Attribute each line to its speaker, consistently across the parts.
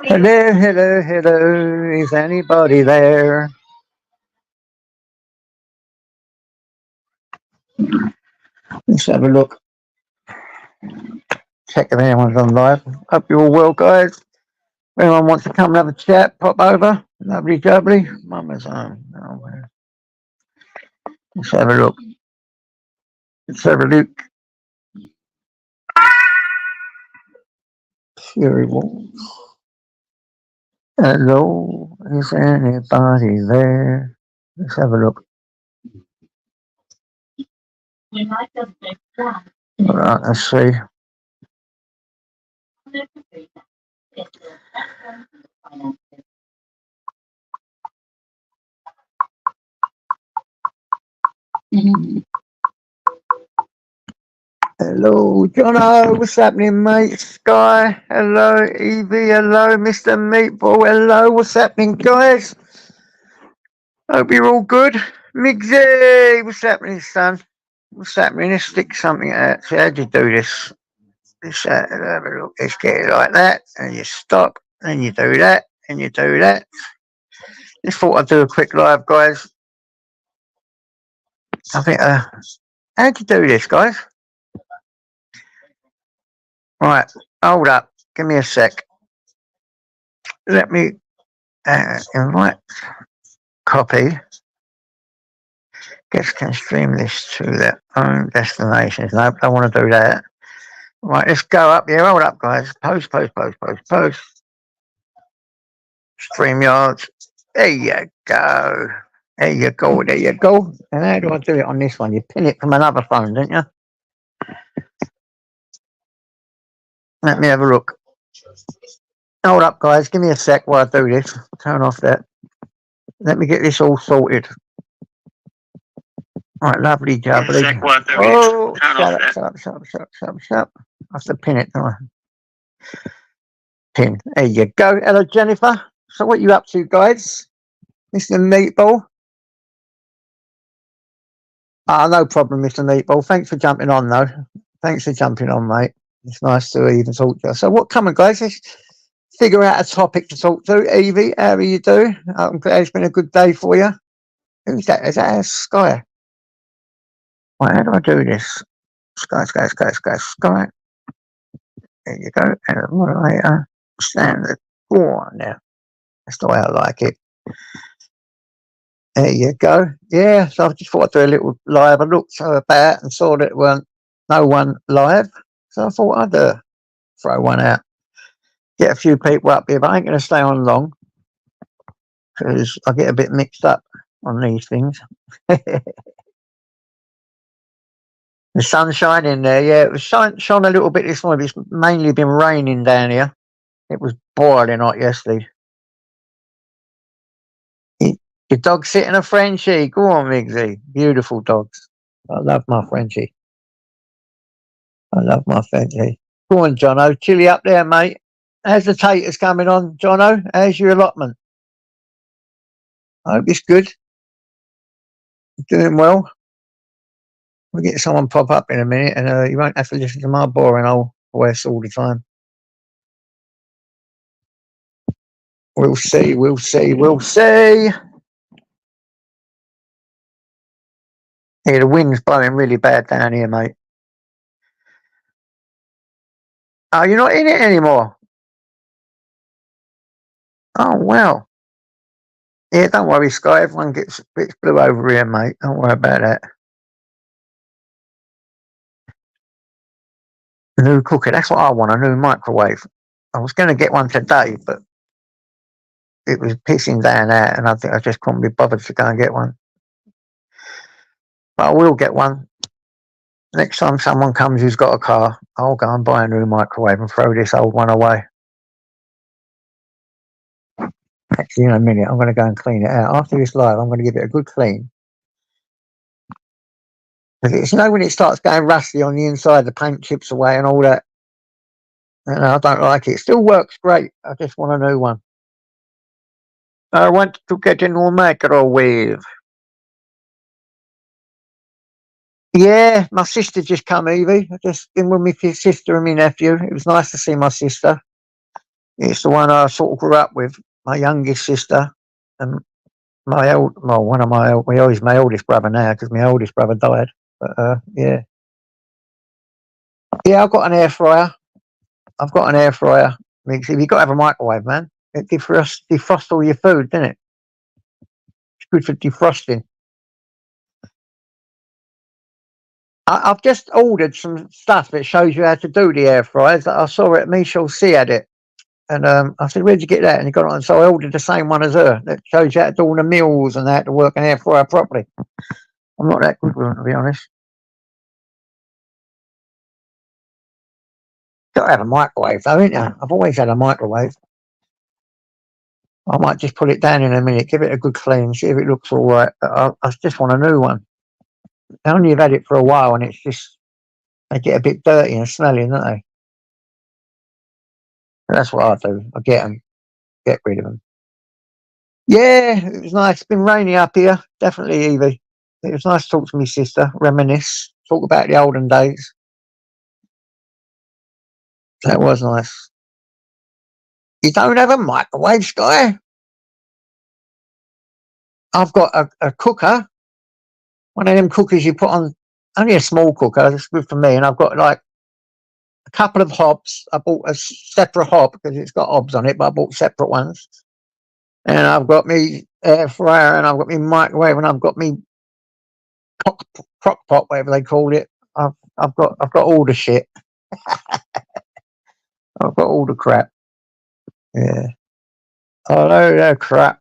Speaker 1: Hello, hello, hello. Is anybody there? Let's have a look. Check if anyone's on live. Hope you're all well, guys. If anyone wants to come and have a chat, pop over. Lovely jubbly. Mama's home. Oh, well. Let's have a look. Let's have a look. Fury Wall. Hello, is anybody there? Let's have a look. Alright, let's see. Hello, Jono, what's happening, mate? Sky, hello, Evie, hello, Mr. Meatball, hello, what's happening, guys? Hope you're all good. Migsy, what's happening, son? What's happening? Let's stick something out. So how'd you do this? Let's have a look. Let's get it like that, and you stop, and you do that, and you do that. Just thought I'd do a quick live, guys. I think, how'd you do this, guys? Right, hold up. Give me a sec. Let me invite, copy. Guests can stream this to their own destinations. No, I want to do that. Right, let's go up here. Hold up, guys. Post. StreamYards. There you go. There you go. There you go. And how do I do it on this one? You pin it from another phone, don't you? Let me have a look. Hold up, guys. Give me a sec while I do this. Turn off that. Let me get this all sorted. Right, lovely jubbly. Oh, shut up. I have to pin it, don't I? Pin. There you go. Hello, Jennifer. So what are you up to, guys? Mr. Meatball? No problem, Mr. Meatball. Thanks for jumping on, though. Thanks for jumping on, mate. It's nice to even talk to you. So what, come on, guys. Let's figure out a topic to talk to. Evie, how do you do? I'm glad it's been a good day for you. Who's that? Is that Sky? Right, how do I do this? Sky. There you go. And a moderator. Standard. Go on now. That's the way I like it. There you go. Yeah, so I just thought I'd do a little live. I looked about and saw that no one live. So I thought I'd throw one out. Get a few people up here, but I ain't going to stay on long because I get a bit mixed up on these things. The sun's shining there, yeah. It was shone a little bit this morning, but it's mainly been raining down here. It was boiling hot yesterday. Your dog sitting a Frenchie. Go on, Migsy. Beautiful dogs. I love my Frenchie. Go on, Jono. Chilly up there, mate. How's the taters coming on, Jono? How's your allotment? I hope it's good. Doing well. We'll get someone pop up in a minute and you won't have to listen to my boring old voice all the time. We'll see. Yeah, the wind's blowing really bad down here, mate. Oh, you're not in it anymore? Oh, well. Yeah, don't worry, Sky. Everyone gets blue over here, mate. Don't worry about that. New cooker. That's what I want, a new microwave. I was going to get one today, but it was pissing down out, and I think I just couldn't be bothered to go and get one. But I will get one. Next time someone comes who's got a car, I'll go and buy a new microwave and throw this old one away. Actually, in a minute, I'm going to go and clean it out. After this live, I'm going to give it a good clean. Because when it starts going rusty on the inside, the paint chips away and all that. And I don't like it. It still works great. I just want a new one. I want to get a new microwave. Yeah, my sister just come, Evie. I just been with my sister and my nephew. It was nice to see my sister. It's the one I sort of grew up with, my youngest sister, and one of my he's my oldest brother now because my oldest brother died. But yeah, yeah, I've got an air fryer. I've got an air fryer. Because you've got to have a microwave, man. It defrosts all your food, doesn't it? It's good for defrosting. I've just ordered some stuff that shows you how to do the air fryers. I saw it. Michelle C had it, and I said, "Where'd you get that?" And he got it on. So I ordered the same one as her that shows you how to do all the meals and how to work an air fryer properly. I'm not that good with them, to be honest. Got to have a microwave, though, ain't you? I've always had a microwave. I might just put it down in a minute, give it a good clean, see if it looks all right. I just want a new one. I only have had it for a while, and it's just they get a bit dirty and smelly, don't they? But that's what I do. I get them, get rid of them. Yeah, it was nice. It's been rainy up here, definitely, Evie. It was nice to talk to my sister, reminisce, talk about the olden days. That was nice. You don't have a microwave, Sky? I've got a cooker, one of them cookers you put on, only a small cooker, that's good for me, and I've got like a couple of hobs. I bought a separate hob because it's got hobs on it, but I bought separate ones. And I've got me air fryer, and I've got me microwave, and I've got me crock pot, whatever they called it. I've got all the shit. I've got all the crap. Yeah. Oh no, no crap.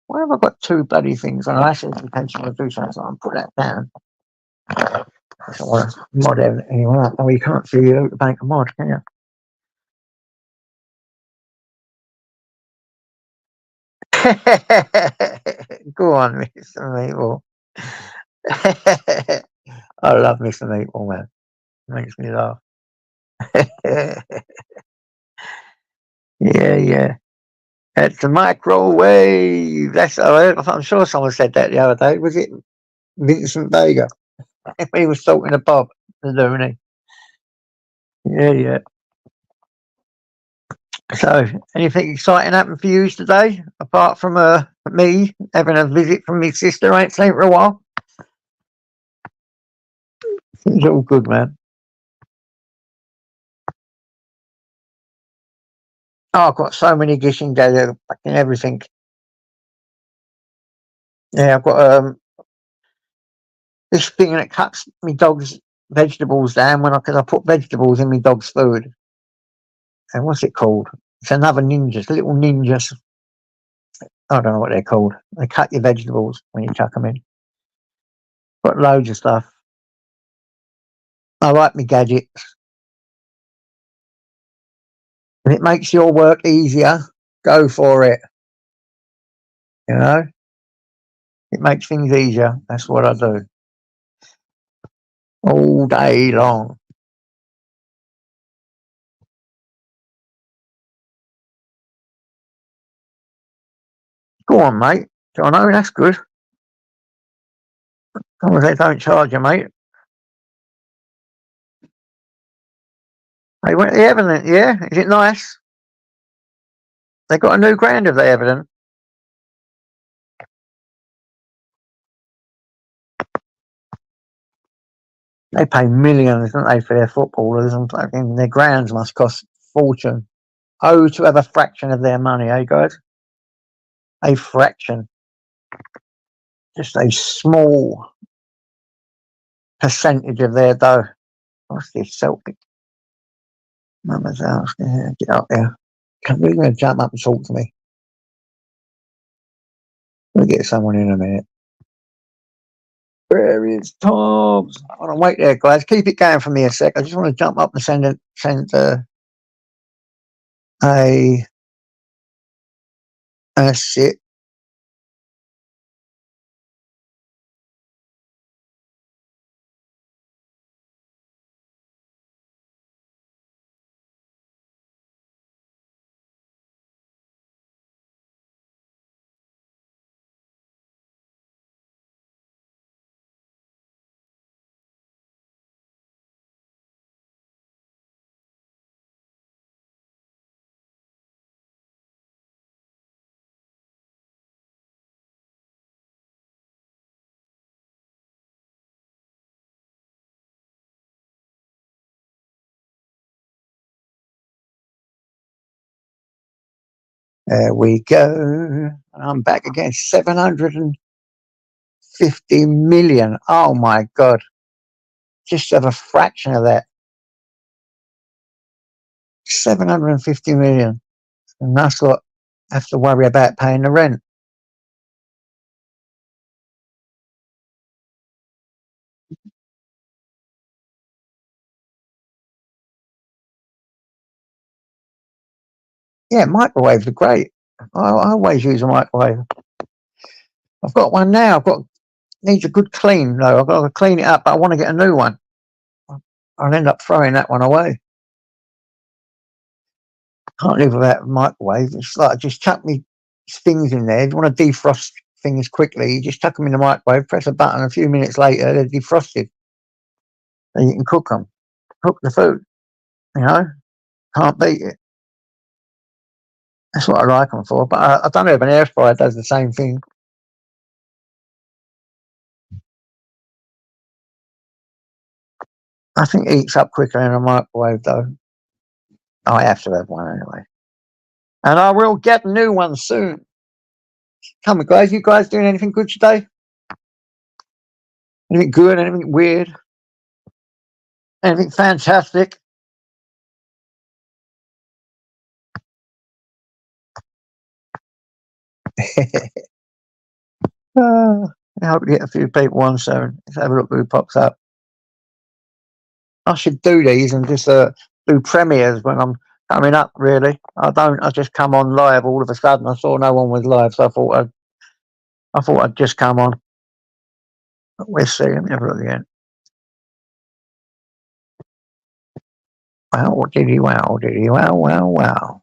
Speaker 1: Why have I got two bloody things on? I actually intention to do something, so I'll put that down. I don't want to mod anyone up. Oh, you can't see the bank of mod, can you? Go on, Mr. Meatball. I love Mr. Meatball, man. Makes me laugh. Yeah, yeah. It's a microwave. I'm sure someone said that the other day. Was it Vincent Vega? He was talking to Bob, the Looney. Yeah, yeah. So, anything exciting happened for you today, apart from me having a visit from my sister? I ain't seen for a while. It's all good, man. Oh, I've got so many gishing together, fucking everything. Yeah, I've got this thing that cuts my dog's vegetables down because I put vegetables in my dog's food. And what's it called? It's another ninja, little ninjas. I don't know what they're called. They cut your vegetables when you chuck them in. Got loads of stuff. I like my gadgets. If it makes your work easier, go for it. You know, it makes things easier. That's what I do all day long. Go on, mate. Do I know? That's good. As long as they don't charge you, mate. They went to the Evelyn, yeah? Is it nice? They got a new ground of the Evelyn. They pay millions, don't they, for their footballers, and fucking their grounds must cost fortune. Oh, to have a fraction of their money, eh, guys? A fraction. Just a small percentage of their dough. What's this Celtic? Mama's house. Yeah, get up there. Come, you're going to jump up and talk to me. We'll get someone in a minute. Where is Tom? Hold on, wait there, guys. Keep it going for me a sec. I just want to jump up and send a shit. There we go. I'm back again. 750 million. Oh my God. Just have a fraction of that. 750 million. And that's what I have to worry about paying the rent. Yeah, microwaves are great. I always use a microwave. I've got one now. Needs a good clean though. I've got to clean it up, but I want to get a new one. I'll end up throwing that one away. Can't live without a microwave. It's like just chuck me things in there. If you want to defrost things quickly, you just chuck them in the microwave, press a button, a few minutes later they're defrosted. And you can cook them. Cook the food. You know? Can't beat it. That's what I like them for. But I don't know if an air fryer does the same thing. I think it heats up quicker in a microwave though. I have to have one anyway. And I will get a new one soon. Come on, guys. You guys doing anything good today? Anything good? Anything weird? Anything fantastic? I hope we get a few people on soon. Let's have a look who pops up. I should do these and just do premieres when I'm coming up, really. I don't. I just come on live all of a sudden. I saw no one was live, so I thought I'd just come on. But we'll see. Let me have a look again. Wow, did he? Wow, did he? Wow, wow, wow.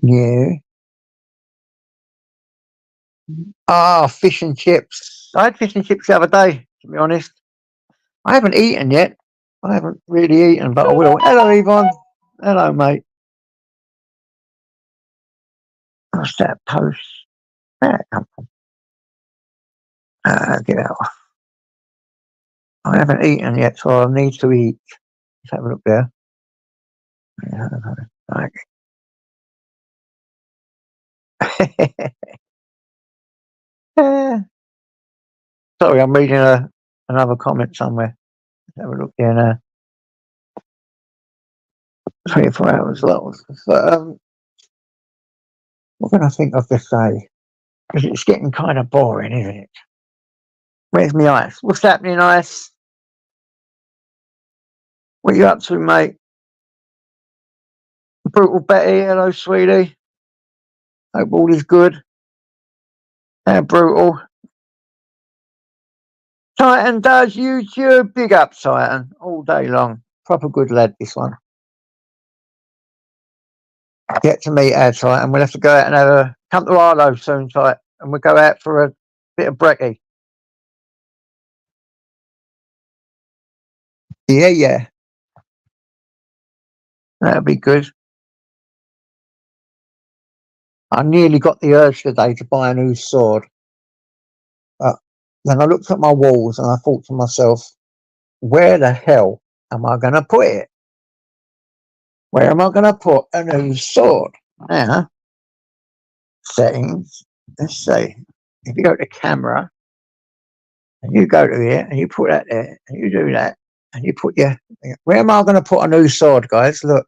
Speaker 1: Yeah. Ah, fish and chips. I had fish and chips the other day, to be honest. I haven't eaten yet. I haven't really eaten, but I will. Hello, Yvonne. Hello, mate. What's that post? Where'd that come from? Get out. I haven't eaten yet, so I need to eat. Let's have a look there. Right. Sorry, I'm reading another comment somewhere. Let's have a look there now. 24 hours long. But, what can I think of to say? Because it's getting kind of boring, isn't it? Where's my ice? What's happening, ice? What you up to, mate? Brutal Betty, hello, sweetie. Hope all is good. And brutal. Titan does YouTube. Big up, Titan. All day long. Proper good lad, this one. Get to meet our Titan. We'll have to go out and come to Arlo soon, Titan. And we'll go out for a bit of brekkie. Yeah, yeah. That'll be good. I nearly got the urge today to buy a new sword. But then I looked at my walls and I thought to myself, where the hell am I going to put it? Where am I going to put a new sword? Now, settings. Let's see. If you go to camera, and you go to here, and you put that there, and you do that, and you put your... Where am I going to put a new sword, guys? Look.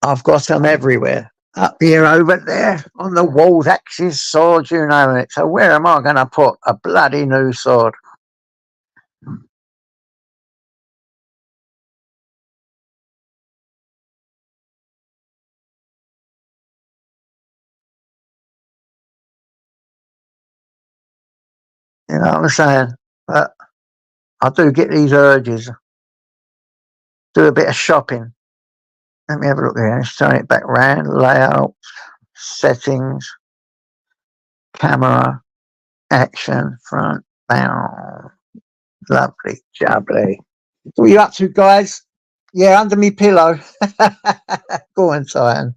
Speaker 1: I've got them everywhere. Up here, over there, on the walls, axes, swords, you know it. So where am I going to put a bloody new sword? You know what I'm saying? But I do get these urges. Do a bit of shopping. Let me have a look here. Let's turn it back around. Layout, settings, camera, action, front, down. Lovely, jubbly. What are you up to, guys? Yeah, under me pillow. Go on, Titan.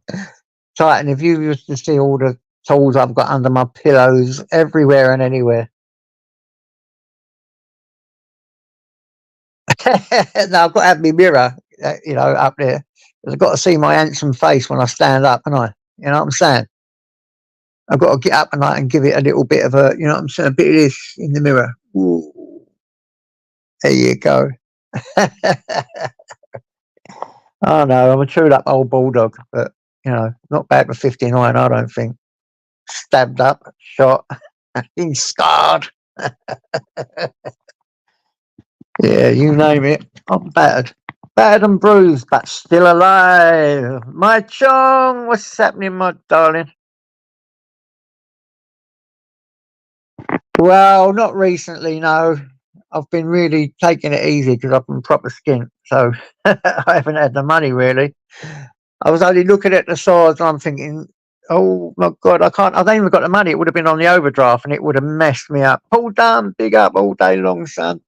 Speaker 1: Titan, if you used to see all the tools I've got under my pillows everywhere and anywhere. No, I've got to have my mirror, you know, up there. 'Cause I've got to see my handsome face when I stand up, and you know what I'm saying? I've got to get up and give it a little bit of a, you know what I'm saying, a bit of this in the mirror. Ooh, there you go. Oh no, I'm a chewed up old bulldog, but you know, not bad for 59, I don't think. Stabbed up, shot, been scarred. Yeah, you name it. I'm battered. Battered and bruised, but still alive. My chong, what's happening, my darling? Well, not recently, no. I've been really taking it easy because I've been proper skint, so I haven't had the money really. I was only looking at the size and I'm thinking, oh my God, I can't, I don't even got the money. It would have been on the overdraft and it would have messed me up. Pull down, big up all day long, son.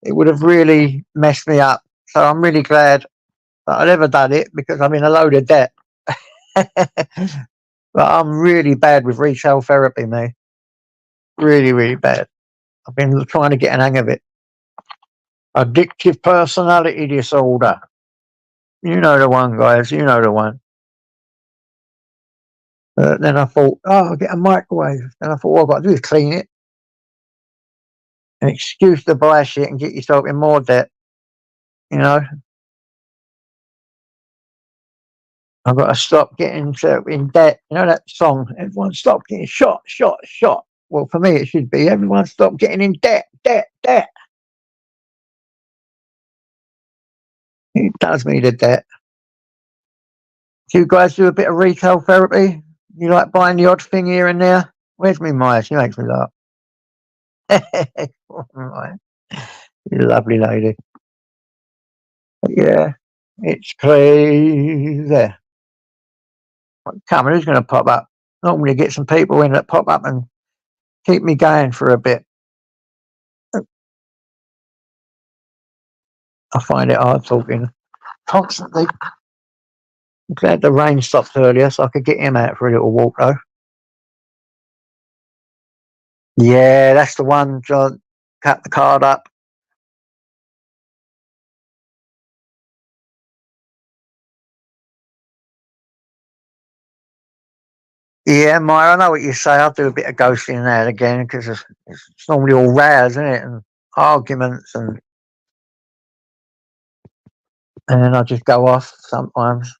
Speaker 1: It would have really messed me up. So I'm really glad that I'd ever done it because I'm in a load of debt. But I'm really bad with retail therapy, mate. Really, really bad. I've been trying to get an hang of it. Addictive personality disorder. You know the one, guys. You know the one. Then I thought, oh, I'll get a microwave. Then I thought, all I've got to do is clean it. An excuse to buy shit and get yourself in more debt. You know, I've got to stop getting in debt. You know that song, everyone stop getting shot, shot, shot. Well, for me, it should be everyone stop getting in debt, debt, debt. It does me the debt. Do you guys do a bit of retail therapy? You like buying the odd thing here and there? Where's me Maya? She makes me laugh. You lovely lady. But yeah, it's crazy. Come on, who's going to pop up? Normally get some people in that pop up and keep me going for a bit. I find it hard talking constantly. I'm glad the rain stopped earlier so I could get him out for a little walk though. Yeah, that's the one, John. Cut the card up. Yeah, Maya, I know what you say. I'll do a bit of ghosting now and again because it's normally all rows, isn't it? And arguments and then I just go off sometimes.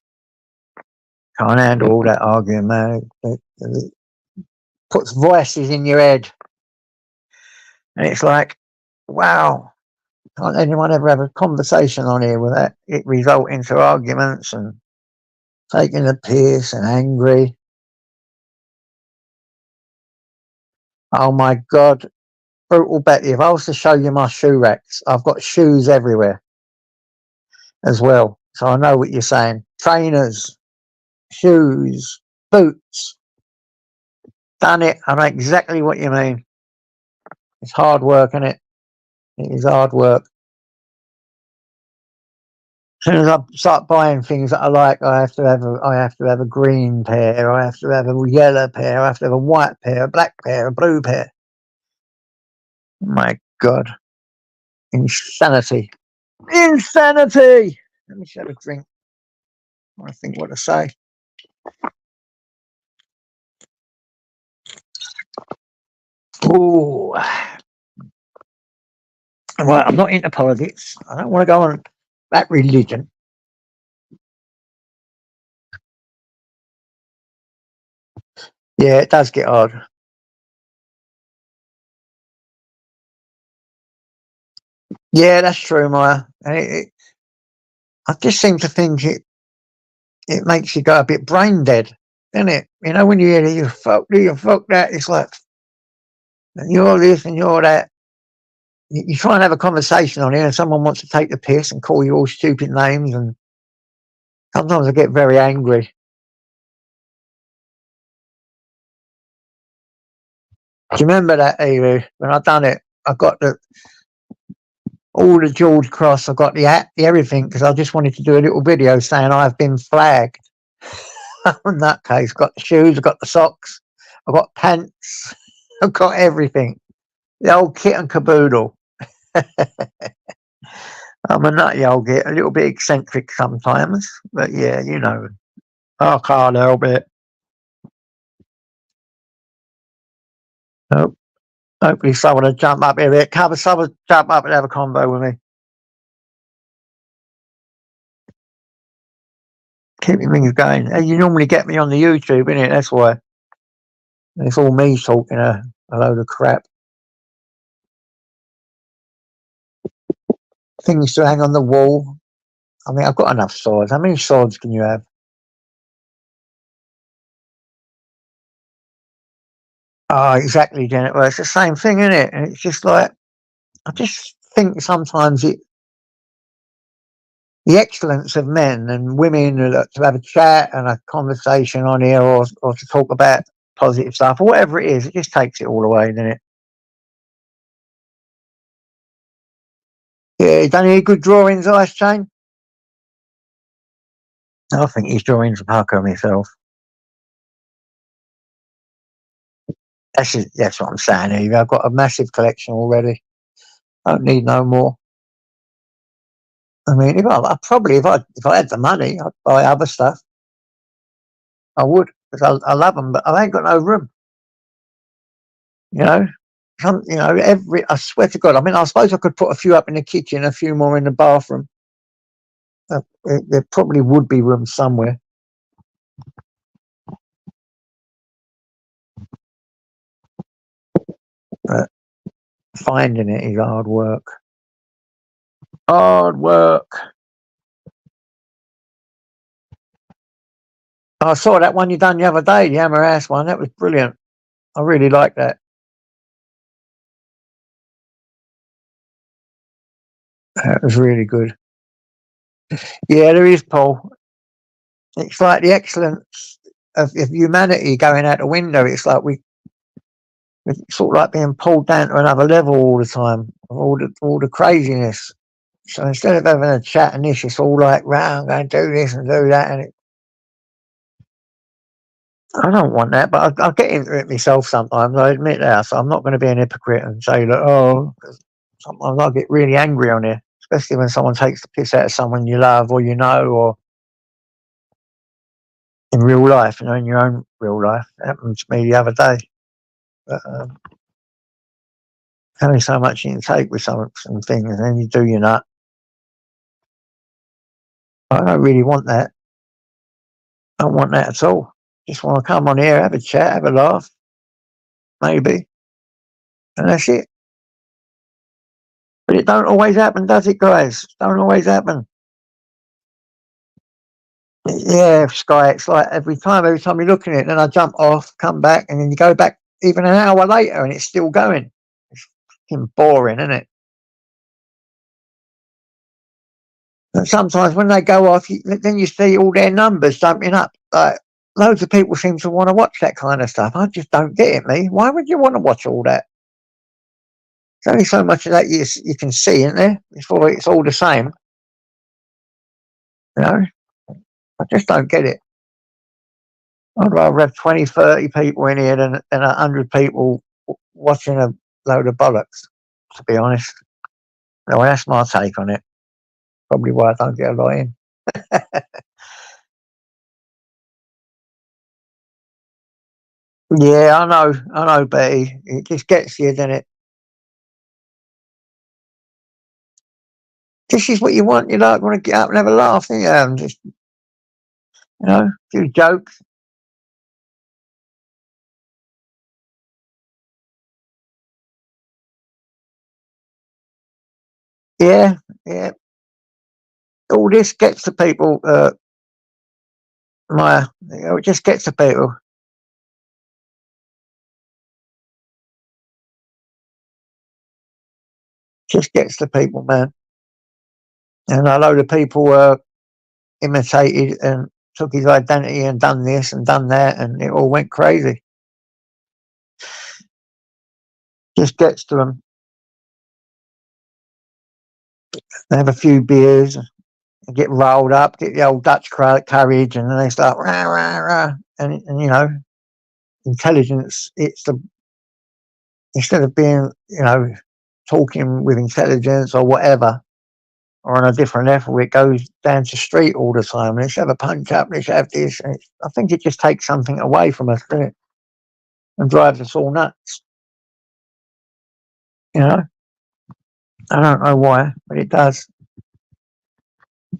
Speaker 1: Can't handle all that arguing, man. It puts voices in your head. And it's like, wow, can't anyone ever have a conversation on here without it resulting to arguments and taking the piss and angry? Oh my God, brutal Betty, if I was to show you my shoe racks, I've got shoes everywhere as well. So I know what you're saying. Trainers, shoes, boots. Done it. I know exactly what you mean. It's hard work, isn't it? It is hard work. As soon as I start buying things that I like, I have to have a green pair, I have to have a yellow pair, I have to have a white pair, a black pair, a blue pair. My God. Insanity. Insanity. Let me just have a drink. I think what to say. Oh, well, I'm not into politics. I don't want to go on that religion. Yeah, it does get hard. Yeah, that's true, Maya. And I just seem to think it makes you go a bit brain dead, doesn't it? You know, when you hear you fuck that, it's like, and you're this and you're that. You try and have a conversation on here and someone wants to take the piss and call you all stupid names, and sometimes I get very angry. Do you remember that, Eva? When I done it, I got all the George Cross, I got the hat, the everything, because I just wanted to do a little video saying I've been flagged. In that case, got the shoes, I got the socks, I got pants, I've got everything. The old kit and caboodle. I'm a nutty old git, a little bit eccentric sometimes, but yeah, you know, I can't help it. Nope. Hopefully someone will jump up here. Someone jump up and have a convo with me. Keeping things going. Hey, you normally get me on the YouTube, innit? That's why. It's all me talking a load of crap. Things to hang on the wall. I mean, I've got enough swords. How many swords can you have? Oh, exactly, Janet. Well, it's the same thing, isn't it? And it's just like, I just think sometimes the excellence of men and women to have a chat and a conversation on here, or to talk about positive stuff or whatever it is, it just takes it all away, doesn't it? Yeah, done any good drawings, Ice Chain? I think his drawings are pucker myself. That's what I'm saying, Eve. I've got a massive collection already. I don't need no more. I mean, if I had the money, I'd buy other stuff. I would, because I love them, but I ain't got no room. You know, I swear to God. I mean, I suppose I could put a few up in the kitchen, a few more in the bathroom. There probably would be room somewhere, but finding it is hard work. Hard work. I saw that one you done the other day, the Hammer Ass one. That was brilliant. I really like that. That was really good. Yeah, there is, Paul. It's like the excellence of humanity going out the window. It's like it's sort of like being pulled down to another level all the time. All the craziness. So instead of having a chat and this, it's all like, right, I'm going to do this and do that, and I don't want that. But I get into it myself sometimes. I admit that. So I'm not going to be an hypocrite and say that. Oh, sometimes I get really angry on it, especially when someone takes the piss out of someone you love or you know, or in real life, in your own real life. It happened to me the other day. But only so much you can take with some things, and then you do your nut. I don't really want that. I don't want that at all. Just want to come on here, have a chat, have a laugh, maybe, and that's it. But it don't always happen, does it, guys? Don't always happen. Yeah, Sky. It's like every time you look at it, then I jump off, come back, and then you go back even an hour later, and it's still going. It's fucking boring, isn't it? And sometimes when they go off, then you see all their numbers jumping up. Like loads of people seem to want to watch that kind of stuff. I just don't get it, me. Why would you want to watch all that? There's only so much of that you can see, isn't there? Before it's all the same. You know, I just don't get it. I'd rather have 20, 30 people in here than 100 people watching a load of bollocks, to be honest. Well, that's my take on it. Probably why I don't get a lot in. Yeah, I know, Betty. It just gets you, doesn't it? This is what you want. You like want to get up and have a laugh, don't you? And just do jokes. Yeah, yeah. All this gets to people. It just gets to people. Just gets to people, man. And a load of people imitated and took his identity and done this and done that, and it all went crazy. Just gets to them. They have a few beers, and get rolled up, get the old Dutch courage, and then they start rah rah rah, and intelligence. It's the instead of being talking with intelligence or whatever, or on a different level, it goes down to street all the time. Let's have a punch up, let's have this. And I think it just takes something away from us, doesn't it? And drives us all nuts. You know? I don't know why, but it does.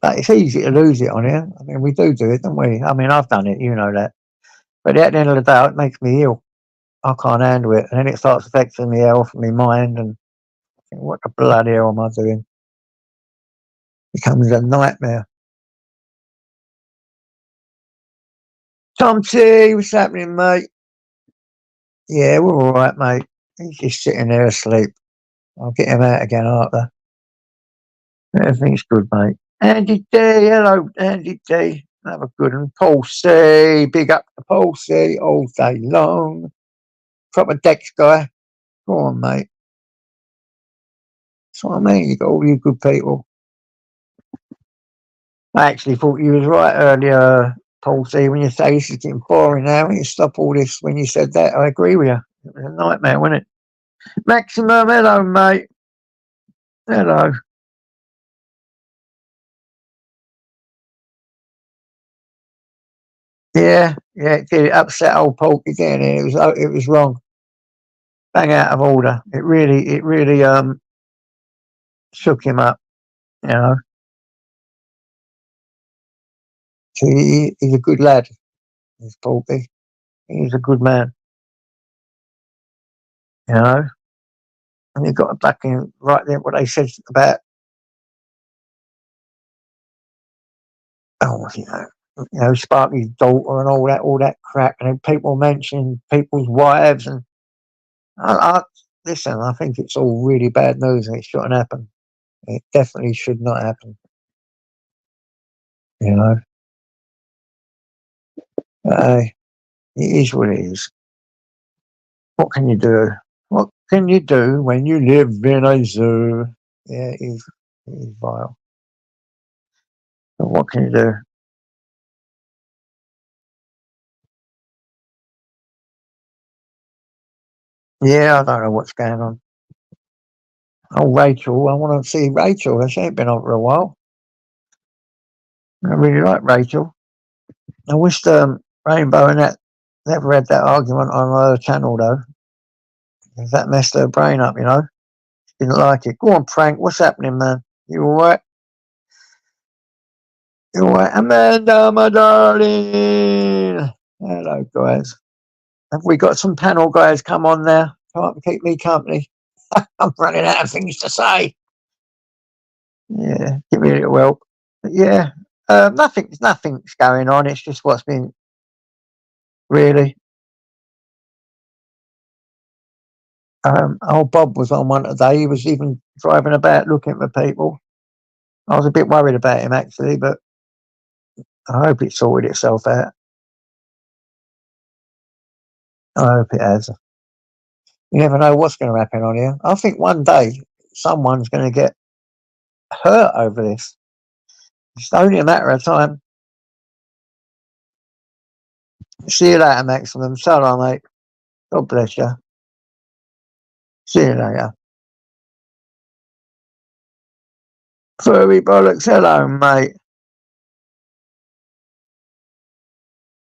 Speaker 1: But it's easy to lose it on here. I mean, we do it, don't we? I mean, I've done it, you know that. But at the end of the day, it makes me ill. I can't handle it. And then it starts affecting my health and my mind. And I think, what the bloody hell am I doing? It becomes a nightmare. Tom T, what's happening, mate? Yeah, we're all right, mate. He's just sitting there asleep. I'll get him out again after. Everything's good, mate. Andy D, hello, Andy D. Have a good one. Paul C, big up to Paul C all day long. Proper Dex guy. Go on, mate. That's what I mean. You got all you good people. I actually thought you was right earlier, Paul C, when you say this is getting boring now. You stop all this when you said that. I agree with you. It was a nightmare, wasn't it? Maximum, hello, mate. Hello. Yeah, it did. It upset old Porky, didn't it? It was wrong. Bang out of order. It really shook him up, you know. He's a good lad, he's Porky. He's a good man, you know. And he got back in right there what they said about, you know, Sparky's daughter and all that crap, and then people mentioning people's wives, and listen, I think it's all really bad news, and it shouldn't happen. It definitely should not happen, you know. It is what it is. What can you do? What can you do when you live in a zoo? Yeah, it is vile. But what can you do? Yeah, I don't know what's going on. Oh, Rachel, I want to see Rachel. She ain't been on for a while. I really like Rachel. I wish Rainbow and that never had that argument on her channel, though. Because that messed her brain up, you know. She didn't like it. Go on, Frank. What's happening, man? You all right? You all right? Amanda, my darling. Hello, guys. Have we got some panel guys come on now? Come up and keep me company. I'm running out of things to say. Yeah, give me a little help. But yeah, nothing's going on. It's just what's been really. Old Bob was on one today. He was even driving about looking for people. I was a bit worried about him actually, but I hope it sorted itself out. I hope it has. You never know what's going to happen on here. I think one day someone's going to get hurt over this. It's only a matter of time. See you later, Maximum. So long, mate. God bless you. See you later. Furry bollocks. Hello, mate.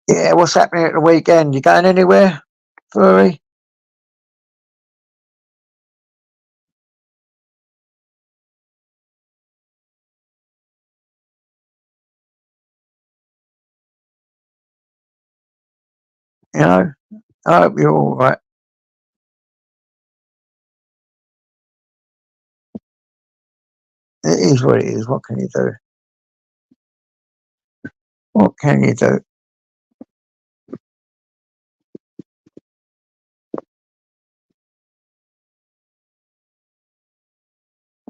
Speaker 1: Yeah, what's happening at the weekend? You going anywhere, Furry? You know, I hope you're all right. It is what it is. What can you do? What can you do?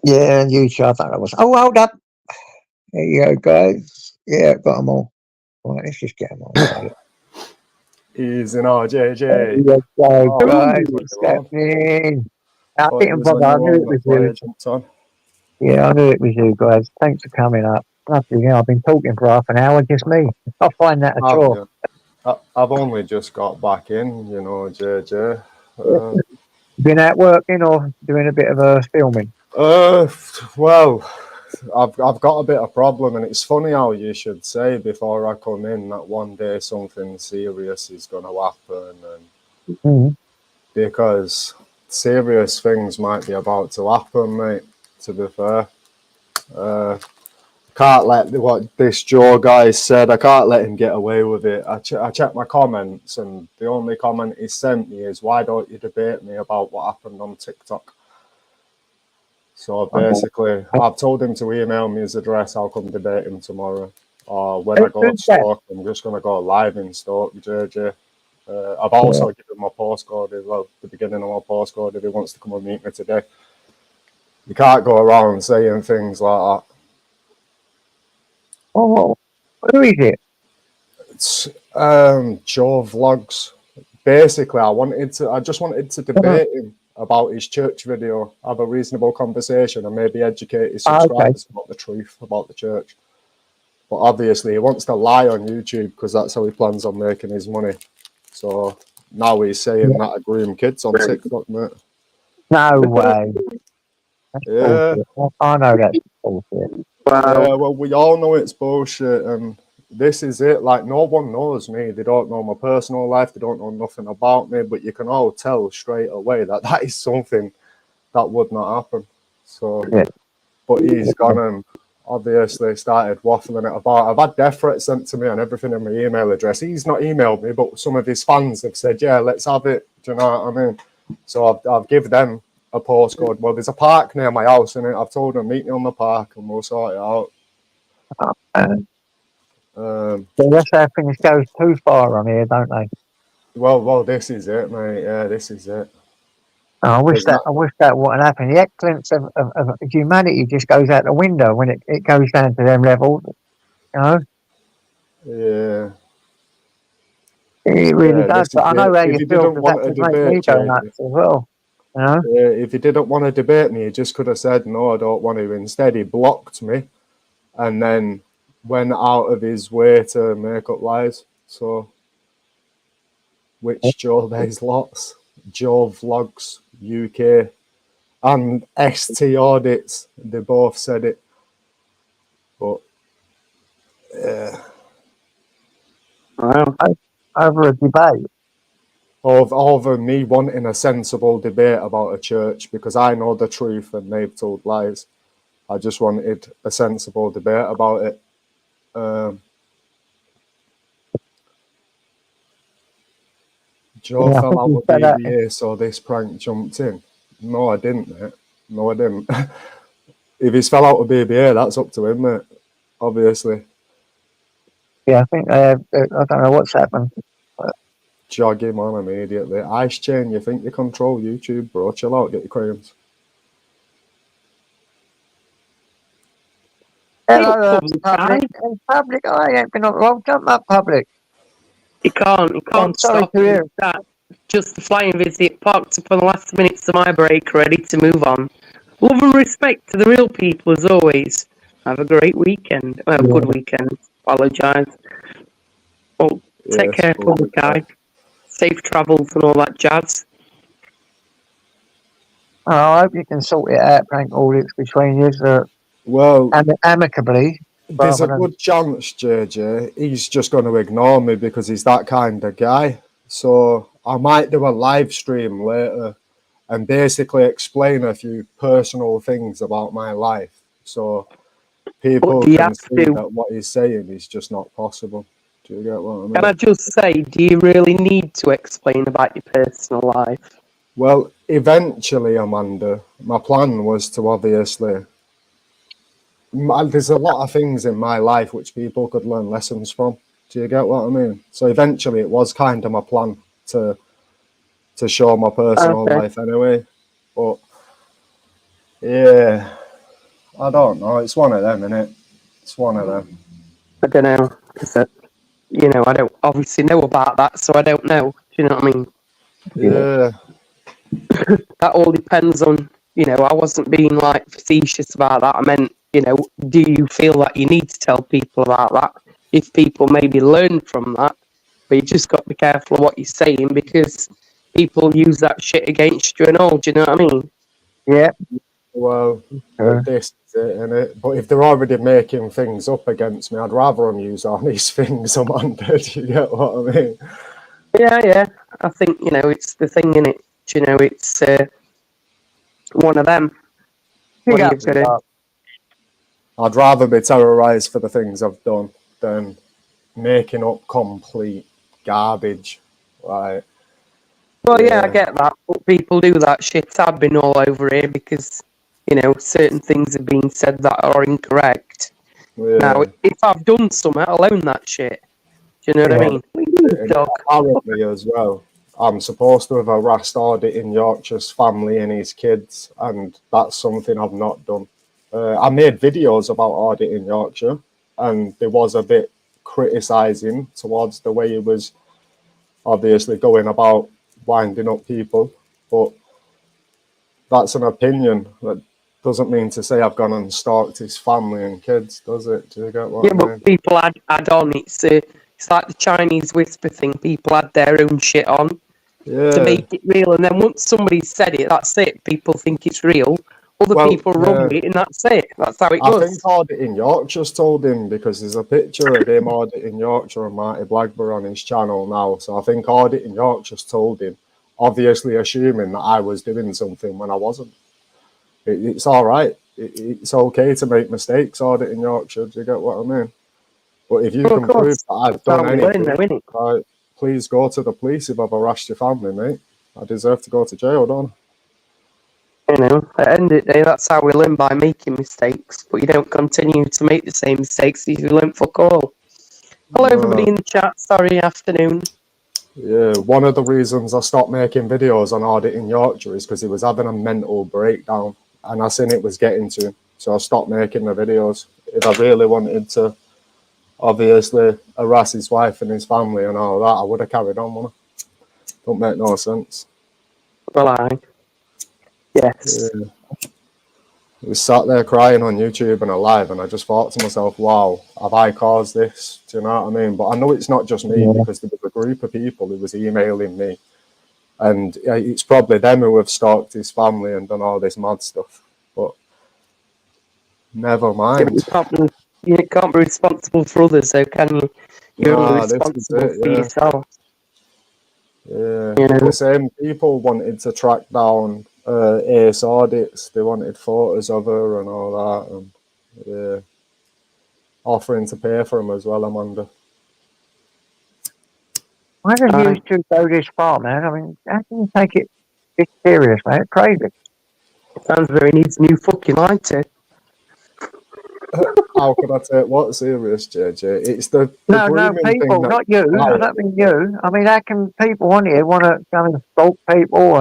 Speaker 1: Yeah, and YouTube. I thought I was. Oh, hold up. There you go, guys. Yeah, got them all. Right, let's just get them all.
Speaker 2: Easy now, JJ.
Speaker 1: There you go, guys. What's happening? I didn't bother. I knew it was you. Yeah, I knew it was you guys. Thanks for coming up. Lovely. Yeah, I've been talking for half an hour, just me. I find that a chore.
Speaker 2: I've only just got back in, you know, JJ.
Speaker 1: Been out working or doing a bit of filming?
Speaker 2: Well, I've got a bit of problem, and it's funny how you should say before I come in that one day something serious is going to happen, and because serious things might be about to happen, mate. To be fair, can't let what this Joe guy said. I can't let him get away with it. I checked my comments, and the only comment he sent me is, "Why don't you debate me about what happened on TikTok?" So basically, I've told him to email me his address. I'll come debate him tomorrow. Or when I go to Stoke, I'm just going to go live in Stoke, JJ. I've also given my postcode as well, the beginning of my postcode, if he wants to come and meet me today. You can't go around saying things like that.
Speaker 1: Oh, who is it?
Speaker 2: It's Joe Vlogs. Basically, I just wanted to debate him about his church video, have a reasonable conversation, and maybe educate his subscribers about the truth about the church. But obviously, he wants to lie on YouTube because that's how he plans on making his money. So now he's saying that to groom kids on TikTok, mate.
Speaker 1: No way. That's
Speaker 2: Yeah.
Speaker 1: bullshit. I know that's bullshit.
Speaker 2: Yeah, well, we all know it's bullshit, and this is it. Like, no one knows me. They don't know my personal life. They don't know nothing about me. But you can all tell straight away that that is something that would not happen. So, but he's gone and obviously started waffling it about. I've had death threats sent to me and everything in my email address. He's not emailed me, but some of his fans have said, "Yeah, let's have it." Do you know what I mean? So I've given them a postcode. Well, there's a park near my house, and I've told them, meet me on the park and we'll sort it out.
Speaker 1: So that's how things go too far on here, don't they?
Speaker 2: Well, this is it, mate. Yeah, this is it.
Speaker 1: I wish that wouldn't happen. The excellence of humanity just goes out the window when it goes down to them levels. You know?
Speaker 2: Yeah.
Speaker 1: It really does. But I know how you feel because that would make me go nuts as well. You know?
Speaker 2: Yeah, if he didn't want to debate me, he just could have said, "No, I don't want to." Instead, he blocked me and then went out of his way to make up lies. So, which Joe, there's lots. Joe Vlogs UK and ST Audits, they both said it. But, yeah.
Speaker 1: Over a debate.
Speaker 2: Over me wanting a sensible debate about a church because I know the truth and they've told lies. I just wanted a sensible debate about it. Joe fell out with BBA, so this prank jumped in. No, I didn't, mate. No, I didn't. If he's fell out with BBA, that's up to him, mate. Obviously.
Speaker 1: Yeah, I think I don't know what's happened.
Speaker 2: Jog him on immediately. Ice Chain, you think you control YouTube, bro? Chill out, get your crayons.
Speaker 1: Hello, public. I ain't been wrong. Jump up, public.
Speaker 3: You can't stop that. Just a flying visit, parked up for the last minutes of my break, ready to move on. Love and respect to the real people as always. Have a great weekend. Well, good weekend. Apologise. Well, take care, public eye. Safe travels and all that jazz.
Speaker 1: Oh, I hope you can sort it out, prank audits between you,
Speaker 2: well,
Speaker 1: amicably.
Speaker 2: There's a good chance, JJ, he's just going to ignore me because he's that kind of guy. So I might do a live stream later and basically explain a few personal things about my life. So people can see that what he's saying is just not possible. Do you get what I mean?
Speaker 3: Can I just say, do you really need to explain about your personal life?
Speaker 2: Well, eventually, Amanda, my plan was to obviously... There's a lot of things in my life which people could learn lessons from. Do you get what I mean? So eventually it was kind of my plan to show my personal life anyway. But yeah, I don't know. It's one of them, innit? It's one of them.
Speaker 3: I don't know. I don't obviously know about that, so I don't know. Do you know what I mean?
Speaker 2: Yeah.
Speaker 3: That all depends on, I wasn't being like facetious about that. I meant, do you feel that you need to tell people about that? If people maybe learn from that, but you just got to be careful of what you're saying because people use that shit against you and all. Do you know what I mean?
Speaker 1: Yeah.
Speaker 2: Well,
Speaker 1: Uh,
Speaker 2: this is it, innit? But if they're already making things up against me, I'd rather them use all these things I'm under. Do you get what I mean?
Speaker 3: Yeah. I think, you know, it's the thing in it. You know, it's one of them.
Speaker 1: you
Speaker 3: What are
Speaker 1: got
Speaker 3: you going to?
Speaker 2: I'd rather be terrorised for the things I've done than making up complete garbage. Like,
Speaker 3: Well, yeah, I
Speaker 2: yeah,
Speaker 3: get that. But people do that shit. I've been all over here because, you know, certain things have been said that are incorrect. Now,
Speaker 2: yeah.
Speaker 3: if I've done something, I'll own that shit. Do you know what I
Speaker 1: Yeah.
Speaker 3: mean? What are you doing,
Speaker 2: And
Speaker 3: dog?
Speaker 2: apparently as well, I'm supposed to have harassed Audit in Yorkshire's family and his kids, and that's something I've not done. I made videos about Audit in Yorkshire, and there was a bit criticising towards the way he was obviously going about winding up people, but that's an opinion. That doesn't mean to say I've gone and stalked his family and kids, does it? Do you get what
Speaker 3: Yeah,
Speaker 2: I
Speaker 3: but
Speaker 2: mean?
Speaker 3: people add on. It's like the Chinese whisper thing. People add their own shit on to
Speaker 2: Yeah.
Speaker 3: make it real, and then once somebody's said it, that's it. People think it's real. Other
Speaker 2: Well,
Speaker 3: people run
Speaker 2: yeah.
Speaker 3: with it, and that's it. That's how it
Speaker 2: I think
Speaker 3: goes.
Speaker 2: Audit in Yorkshire's told him because there's a picture of him, Audit in Yorkshire, and Marty Blackburn on his channel now. So I think Audit in Yorkshire's told him, obviously assuming that I was doing something when I wasn't. It's all right. It's okay to make mistakes, Audit in Yorkshire. Do you get what I mean? But if you
Speaker 3: Well, of
Speaker 2: can prove
Speaker 3: course,
Speaker 2: that I've
Speaker 3: that's how
Speaker 2: done
Speaker 3: we learn,
Speaker 2: anything,
Speaker 3: though, innit?
Speaker 2: right, please go to the police if I've harassed your family, mate. I deserve to go to jail, don't
Speaker 3: You know, at the end of the day, that's how we learn by making mistakes. But you don't continue to make the same mistakes if you learn fuck all.
Speaker 2: I?
Speaker 3: Hello, everybody in the chat. Sorry, afternoon.
Speaker 2: Yeah, one of the reasons I stopped making videos on Audit in Yorkshire is because he was having a mental breakdown and I seen it was getting to him. So I stopped making the videos. If I really wanted to obviously harass his wife and his family and all that, I would have carried on, wouldn't I? Don't make no sense.
Speaker 3: Well, yes.
Speaker 2: Yeah. He was sat there crying on YouTube and alive, and I just thought to myself, wow, have I caused this? Do you know what I mean? But I know it's not just me
Speaker 1: Yeah.
Speaker 2: because there was a group of people who was emailing me. And it's probably them who have stalked his family and done all this mad stuff. But never mind.
Speaker 3: You can't be responsible for others, though, can you? You're only
Speaker 2: Nah, this is
Speaker 3: responsible
Speaker 2: it,
Speaker 3: for
Speaker 2: yeah.
Speaker 3: yourself.
Speaker 2: Yeah.
Speaker 3: You know?
Speaker 2: The same people wanted to track down Ace Audits. They wanted photos of her and all that. And yeah. Offering to pay for them as well, Amanda.
Speaker 1: Why do
Speaker 3: Aye.
Speaker 1: you two go this far, man? I mean, how can you take it this serious, man? It's crazy.
Speaker 3: Sounds very needs new fucking lighter.
Speaker 2: How could I take what serious, JJ? It's the
Speaker 1: No,
Speaker 2: grooming thing
Speaker 1: people,
Speaker 2: that.
Speaker 1: not you. I don't mean you. I mean, how can people on here want to go and stalk people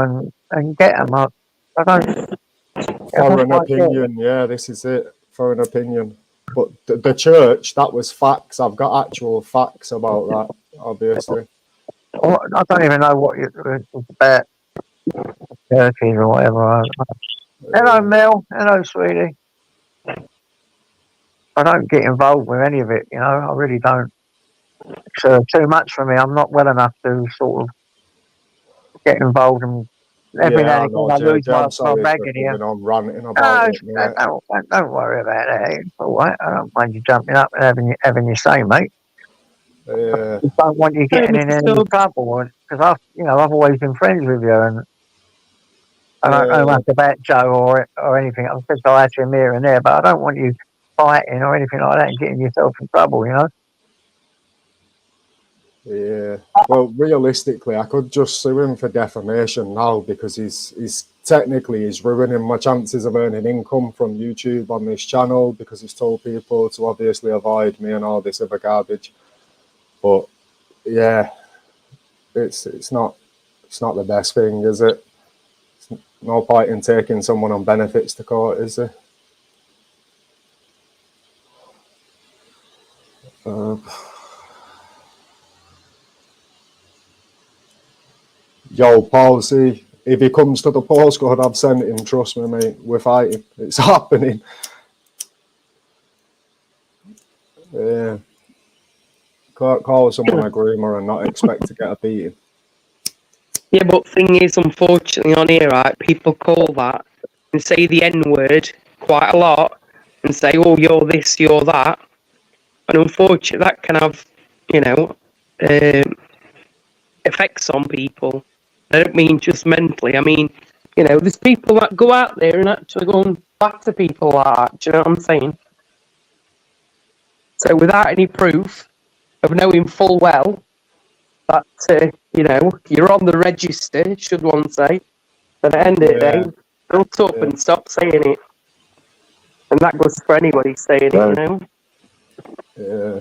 Speaker 1: and get them up? I don't.
Speaker 2: For an
Speaker 1: Like that.
Speaker 2: opinion, yeah, this is it. For an opinion. But the church, that was facts. I've got actual facts about that, obviously.
Speaker 1: I don't even know what it's about. Turkeys or whatever. Hello, Mel. Hello, sweetie. I don't get involved with any of it, you know. I really don't. It's too much for me. I'm not well enough to sort of get involved and every now
Speaker 2: Yeah, I
Speaker 1: and again
Speaker 2: know,
Speaker 1: I lose
Speaker 2: JJ. I'm
Speaker 1: my
Speaker 2: sorry
Speaker 1: bag
Speaker 2: for
Speaker 1: in here.
Speaker 2: coming on ranting about
Speaker 1: No,
Speaker 2: it, mate.
Speaker 1: don't worry about that. It's all right. I don't mind you jumping up and having your say, mate.
Speaker 2: Yeah,
Speaker 1: I don't want you getting in any trouble because I've always been friends with you and I don't know much about Joe or anything. I've said hi to him here and there, but I don't want you fighting or anything like that and getting yourself in trouble, you know.
Speaker 2: yeah. Well, realistically, I could just sue him for defamation now because he's technically he's ruining my chances of earning income from YouTube on this channel because he's told people to obviously avoid me and all this other garbage. But yeah, it's not the best thing, is it? It's no point in taking someone on benefits to court, is there? Yo, Palsy, if he comes to the postcode I've sent him, trust me, mate, we're fighting. It's happening. Yeah. Can't call someone a groomer and not expect to get a beating.
Speaker 3: Yeah, but thing is, unfortunately, on here, right, people call that and say the N-word quite a lot and say, oh, you're this, you're that. And unfortunately, that can have, you know, effects on people. I don't mean just mentally. I mean, you know, there's people that go out there and actually go and batter people like that. Do you know what I'm saying? So without any proof of knowing full well that, you know, you're on the register, should one say, then at the end of the day, shut up and stop saying it. And that goes for anybody saying it, you know?
Speaker 2: Yeah.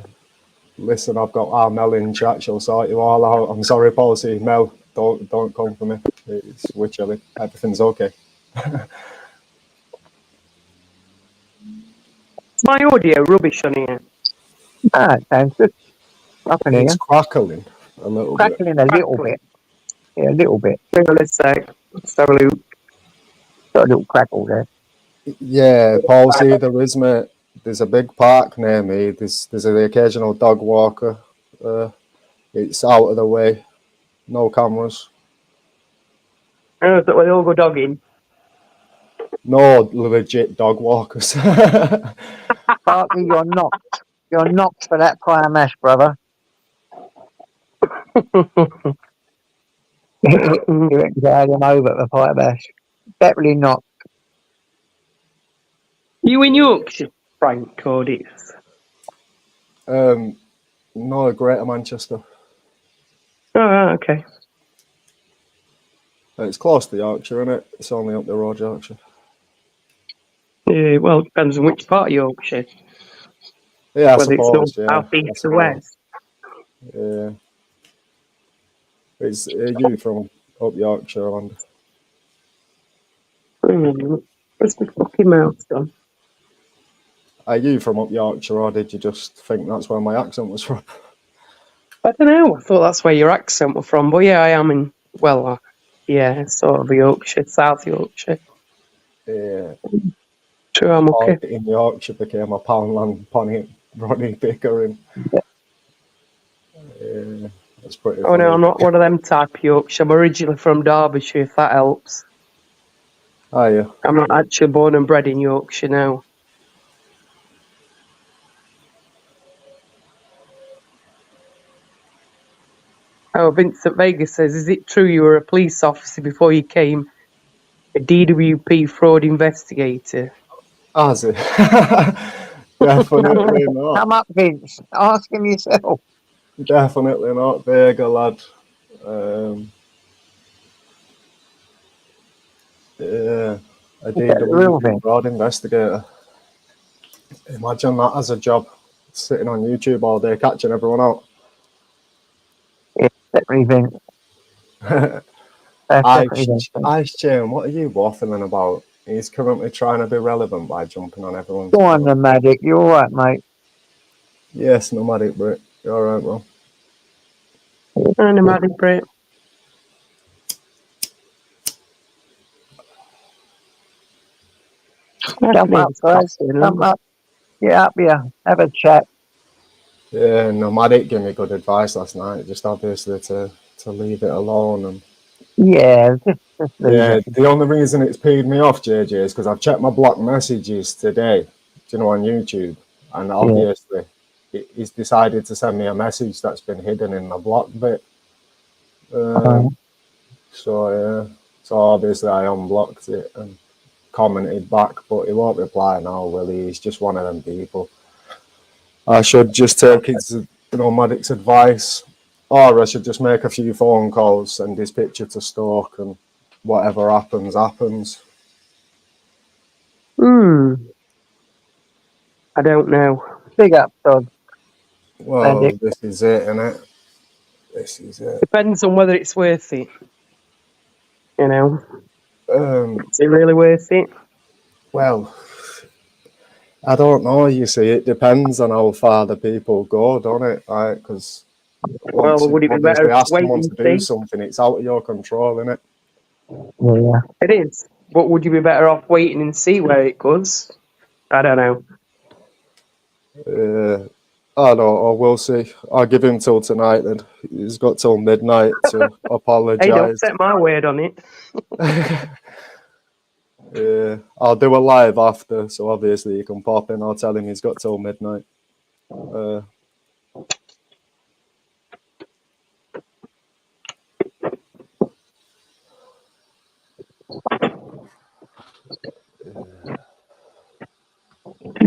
Speaker 2: Listen, I've got our Mel in chat. She'll sort you all out. I'm sorry, policy. Mel, don't come for me. It's witchy. Everything's okay.
Speaker 3: Is my audio rubbish on here?
Speaker 1: Ah, it sounds good. Up in here.
Speaker 2: It's crackling a little bit.
Speaker 1: Crackling a little bit. Yeah, a little bit.
Speaker 3: Hang on a sec. Let's have a look.
Speaker 1: Got a little crackle there.
Speaker 2: Yeah, policy. There is, mate. There's a big park near me. There's the occasional dog walker. It's out of the way. No cameras.
Speaker 3: Oh, is that where they all go dogging?
Speaker 2: No legit dog walkers.
Speaker 1: Bartley, you're knocked. You're knocked for that fire mash, brother. You reckon to had him over at the fire mash? Definitely not.
Speaker 3: You in Yorkshire, Frank, or this?
Speaker 2: No, Greater Manchester.
Speaker 3: Oh, okay.
Speaker 2: It's close to Yorkshire, isn't it? It's only up the road, Yorkshire.
Speaker 3: Yeah, well, it depends on which part of Yorkshire.
Speaker 2: Yeah, I
Speaker 3: Whether it's
Speaker 2: suppose.
Speaker 3: north, south, east, or west.
Speaker 2: Yeah. It's you from up Yorkshire, and
Speaker 3: Where's my fucking mouse gone?
Speaker 2: are you from up Yorkshire, or did you just think that's where my accent was from?
Speaker 3: I don't know. I thought that's where your accent was from, but yeah, I am in. Well, yeah, sort of Yorkshire, South Yorkshire.
Speaker 2: Yeah.
Speaker 3: True, I'm okay.
Speaker 2: In Yorkshire became a Poundland pony Ronnie Pickering. Yeah, that's pretty funny.
Speaker 3: No, I'm not one of them type of Yorkshire. I'm originally from Derbyshire, if that helps.
Speaker 2: Are you?
Speaker 3: I'm not actually born and bred in Yorkshire now. Oh, Vincent Vega says, is it true you were a police officer before you came a DWP fraud investigator?
Speaker 2: Has it? Definitely not.
Speaker 1: Come up, Vince. Ask him yourself.
Speaker 2: Definitely not. Vega, lad. Yeah, a DWP fraud investigator. Imagine that as a job. Sitting on YouTube all day, catching everyone out.
Speaker 1: Yeah, definitely Vince.
Speaker 2: Ice Jam, what are you waffling about? He's currently trying to be relevant by jumping on everyone's.
Speaker 1: Go on, Nomadic. You all right, mate?
Speaker 2: Yes, Nomadic Brit. You all right, bro?
Speaker 3: Nomadic Brit.
Speaker 1: Come up, guys. Come up. Get up here. Have a chat.
Speaker 2: Yeah, Nomadic gave me good advice last night. Just obviously to leave it alone. And
Speaker 1: yeah,
Speaker 2: yeah, the only reason it's peed me off, JJ, is because I've checked my blocked messages today, you know, on YouTube, and obviously he's decided to send me a message that's been hidden in the blocked bit. So obviously I unblocked it and commented back, but he won't reply now, will he? He's just one of them people. I should just take his Nomadic's advice, or I should just make a few phone calls, send his picture to Stoke, and whatever happens, happens.
Speaker 3: I don't know.
Speaker 1: Big up, Todd.
Speaker 2: Well, this is it, innit? This is it.
Speaker 3: Depends on whether it's worth it. You know? Is it really worth it?
Speaker 2: Well, I don't know, you see. It depends on how far the people go, don't it? Right? Because
Speaker 3: would it be better
Speaker 2: ask
Speaker 3: wait
Speaker 2: someone
Speaker 3: and
Speaker 2: to do
Speaker 3: see?
Speaker 2: something, it's out of your control, innit?
Speaker 1: Yeah.
Speaker 3: It is. But would you be better off waiting and see where it goes? I don't know.
Speaker 2: I don't know, we'll see. I'll give him till tonight then. He's got till midnight to apologise.
Speaker 3: Hey, don't set my word on it.
Speaker 2: Yeah, I'll do a live after, so obviously you can pop in. I'll tell him he's got till midnight.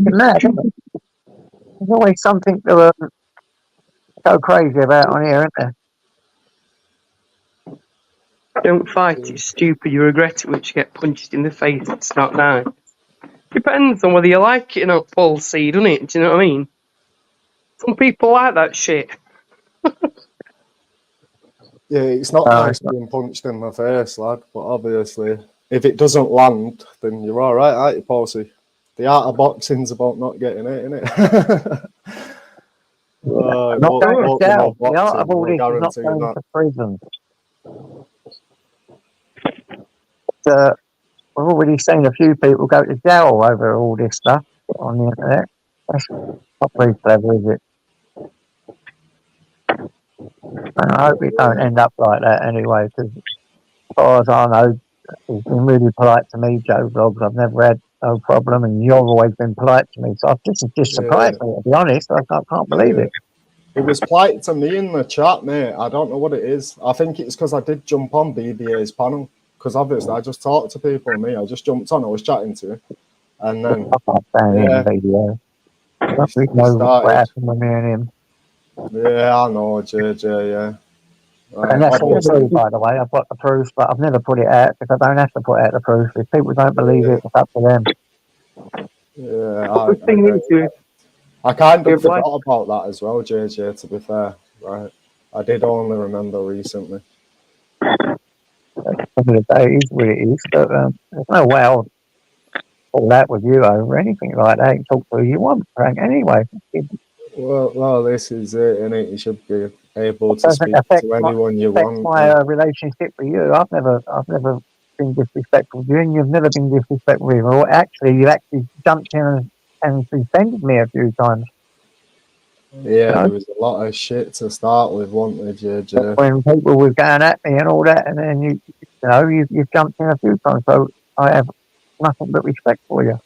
Speaker 1: Mad, isn't it? There's always something to go crazy about on here, isn't there?
Speaker 3: Don't fight, it's stupid, you regret it once you get punched in the face, it's not nice. Depends on whether you like it or not, Paul C, doesn't it? Do you know what I mean? Some people like that shit.
Speaker 2: Yeah, it's not nice being punched in the face, lad, but obviously, if it doesn't land, then you're all right, aren't you, Posey? The art of boxing's about not getting it, innit?
Speaker 1: Not going to jail. The art of all this is not going to prison. We've already seen a few people go to jail over all this stuff on the internet. That's not very clever, is it? And I hope it don't end up like that anyway, because as far as I know, he's been really polite to me, Joe Vlogs. I've never had no problem, and you've always been polite to me. So this is just surprised me, to be honest. I can't believe it.
Speaker 2: It was polite to me in the chat, mate. I don't know what it is. I think it's because I did jump on BBA's panel. Because obviously I just talked to people, I just jumped on, I was chatting to him. And then,
Speaker 1: video. We know what happened with me and him.
Speaker 2: Yeah, I know, JJ, yeah.
Speaker 1: And that's all true, by the way. I've got the proof, but I've never put it out because I don't have to put out the proof. If people don't believe it, it's up to them.
Speaker 2: Yeah, I kind of forgot about that as well, JJ, to be fair. Right. I did only remember recently.
Speaker 1: Some of the days where it is, but there's no way I'll all that with you over anything like that. You can talk to who you want, Frank, anyway.
Speaker 2: Well, this is it, innit? You should be able to speak to anyone you want.
Speaker 1: My relationship with you, I've never been disrespectful to you, and you've never been disrespectful with me. Or actually, you actually jumped in and defended me a few times.
Speaker 2: Yeah, there was a lot of shit to start with, wasn't there, JJ?
Speaker 1: When people were going at me and all that, and then you've jumped in a few times, so I have nothing but respect for you.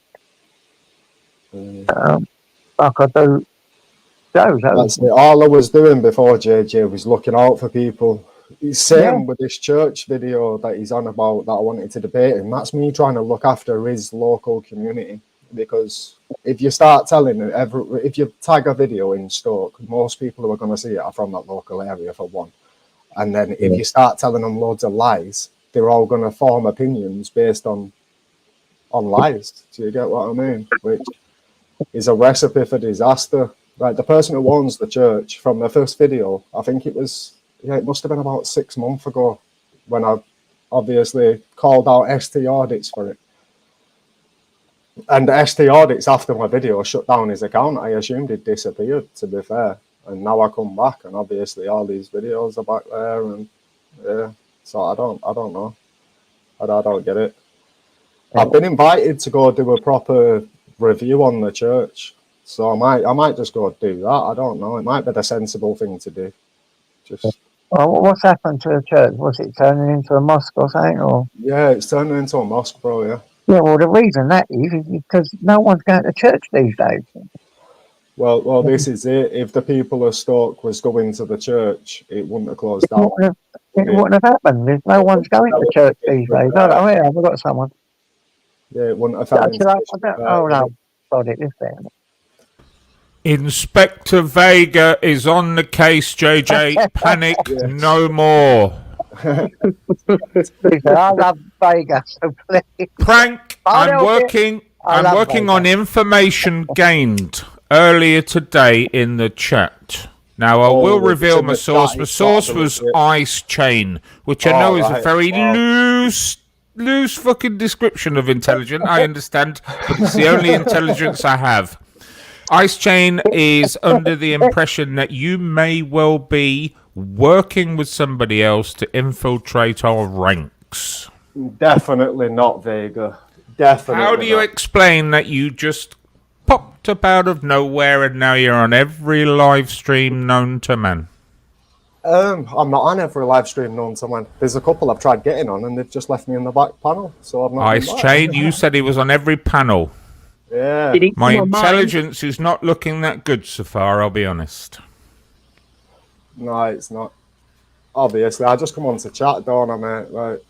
Speaker 1: Like I do.
Speaker 2: That's it. All I was doing before, JJ, was looking out for people. Same with this church video that he's on about that I wanted to debate him. That's me trying to look after his local community. Because if you start telling if you tag a video in Stoke, most people who are going to see it are from that local area, for one. And then if you start telling them loads of lies, they're all going to form opinions based on lies. Do you get what I mean? Which is a recipe for disaster. Like the person who owns the church, from the first video, I think it must have been about 6 months ago when I obviously called out ST Audits for it. And ST Audits, after my video, shut down his account. I assumed he'd disappeared, to be fair. And now I come back, and obviously all these videos are back there, and so I don't know. I don't get it. I've been invited to go do a proper review on the church, so I might just go do that. I don't know. It might be the sensible thing to do.
Speaker 1: Well, what's happened to the church? Was it turning into a mosque or something? Or
Speaker 2: yeah, it's turning into a mosque, bro. Yeah.
Speaker 1: Yeah, well, the reason that is because no one's going to church these days.
Speaker 2: Well, this is it. If the people of Stoke was going to the church, it wouldn't have closed down.
Speaker 1: It wouldn't have happened. There's no one's going to church these days. Oh, yeah, I've got someone.
Speaker 2: Yeah, it wouldn't have happened.
Speaker 1: Oh, no. Got it, this there.
Speaker 4: Inspector Vega is on the case, JJ. Panic no more.
Speaker 1: I love Vegas, so please.
Speaker 4: Prank, I'm working on information gained earlier today in the chat. Now, I will reveal my source. My source was Ice Chain, which I know is a very loose fucking description of intelligent, I understand, but it's the only intelligence I have. Ice Chain is under the impression that you may well be working with somebody else to infiltrate our ranks.
Speaker 2: Definitely not, Vega. Definitely.
Speaker 4: How do you explain that you just popped up out of nowhere and now you're on every live stream known to man?
Speaker 2: I'm not on every live stream known to man. There's a couple I've tried getting on and they've just left me in the back panel. So I've not
Speaker 4: Ice Chain, you said he was on every panel.
Speaker 2: Yeah.
Speaker 4: My intelligence is not looking that good so far, I'll be honest.
Speaker 2: No, it's not. Obviously, I just come on to chat, don't I, mate? Like,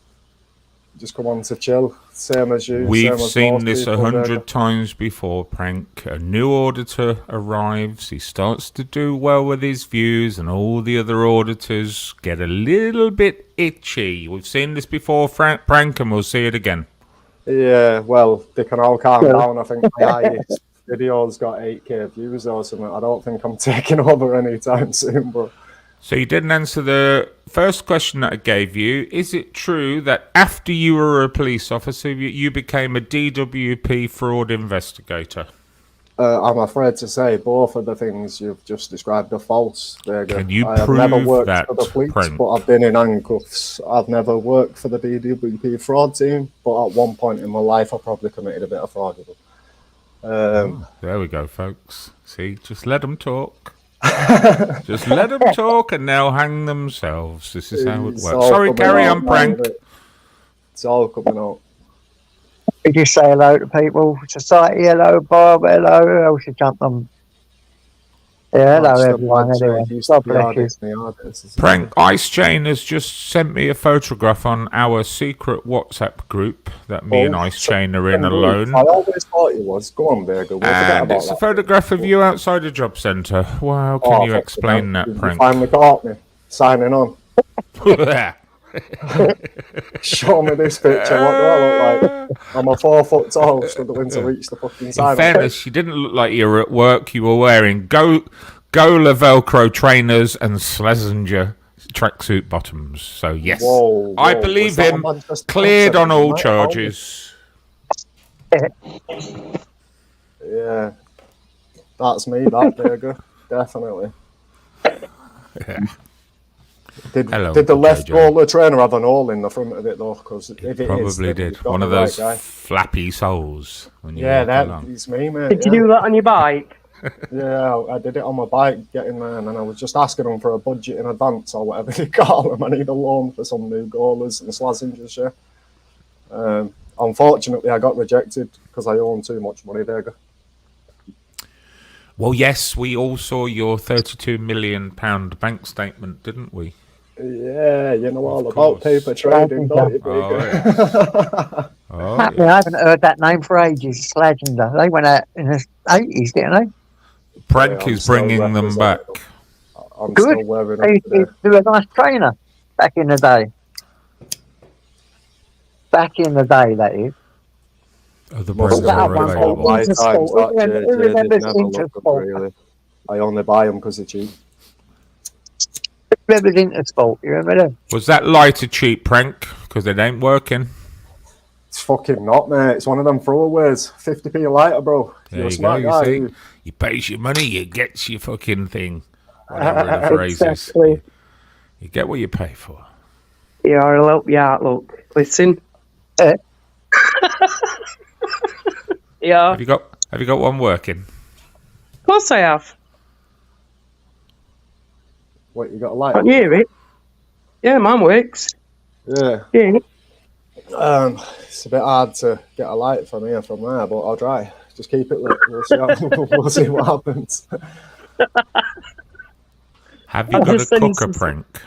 Speaker 2: just come on to chill, same as you.
Speaker 4: We've seen this 100 times before, Prank. A new auditor arrives, he starts to do well with his views, and all the other auditors get a little bit itchy. We've seen this before, Prank, and we'll see it again.
Speaker 2: Yeah, well, they can all calm down. I think my highest video's got 8k views or something. I don't think I'm taking over anytime soon, bro.
Speaker 4: So you didn't answer the first question that I gave you. Is it true that after you were a police officer, you became a DWP fraud investigator?
Speaker 2: I'm afraid to say both of the things you've just described are false.
Speaker 4: Can you
Speaker 2: I have
Speaker 4: prove
Speaker 2: never worked
Speaker 4: that,
Speaker 2: for the police,
Speaker 4: Prank?
Speaker 2: but I've been in handcuffs. I've never worked for the DWP fraud team, but at one point in my life, I probably committed a bit of fraud.
Speaker 4: There we go, folks. See, just let them talk. Just let them talk and they'll hang themselves. This is how it works. Sorry, carry on, Prank.
Speaker 2: It's all coming out.
Speaker 1: We just say hello to people. Society, hello. Bob, hello. Who else you jumped on? Yeah, hello, everyone. Anyway, God bless you.
Speaker 4: Prank, Ice Chain has just sent me a photograph on our secret WhatsApp group that me and Ice Chain are in alone.
Speaker 2: I always thought it was. Go on, Berger.
Speaker 4: And it's a photograph of you outside a job centre. Well, how can you explain that, Prank?
Speaker 2: You finally caught me. Signing on. Show me this picture. What do I look like? I'm a 4 foot tall, struggling to reach the fucking sign.
Speaker 4: In fairness, you didn't look like you were at work. You were wearing Gola Velcro trainers and Schlesinger tracksuit bottoms. So yes,
Speaker 2: whoa,
Speaker 4: I believe him. Cleared on all charges.
Speaker 2: Yeah, that's me. That Berger, definitely.
Speaker 4: Yeah.
Speaker 2: Did the left roller trainer have an hole in the front of it though? Because if it
Speaker 4: probably did. One of those flappy soles. When you
Speaker 2: it's me, mate.
Speaker 3: Did you do that on your bike?
Speaker 2: Yeah, I did it on my bike getting there, and I was just asking them for a budget in advance or whatever they call them. I need a loan for some new goalers and Schlesingers. Unfortunately, I got rejected because I own too much money, Berger.
Speaker 4: Well, yes, we all saw your £32 million bank statement, didn't we?
Speaker 2: Yeah, you know all about paper trading, don't you, Berger?
Speaker 1: I haven't heard that name for ages. Schlesinger. They went out in the 80s, didn't they?
Speaker 4: Prank is bringing them back.
Speaker 2: I'm
Speaker 1: Good.
Speaker 2: Still wearing them today.
Speaker 1: He was a nice trainer back in the day. Back in the day, that is.
Speaker 4: The brands are available.
Speaker 2: I only buy them because they're cheap.
Speaker 1: Remember Intersport, you remember them?
Speaker 4: Was that lighter cheap, Prank? Because it ain't working.
Speaker 2: It's fucking not, mate. It's one of them throwaways. 50p a lighter, bro.
Speaker 4: There you go, you see. You pays your money, you gets your fucking thing. Whatever the phrase is. You get what you pay for.
Speaker 3: Yeah, I'll help you out, look. Listen. Yeah.
Speaker 4: Have you got one working?
Speaker 3: Of course I have.
Speaker 2: What, you got a light?
Speaker 3: Can you hear it? Yeah, mine works.
Speaker 2: Yeah.
Speaker 3: Yeah.
Speaker 2: It's a bit hard to get a light from here from there, but I'll try. Just keep it lit. We'll see what happens.
Speaker 4: Have you got a cooker, Prank?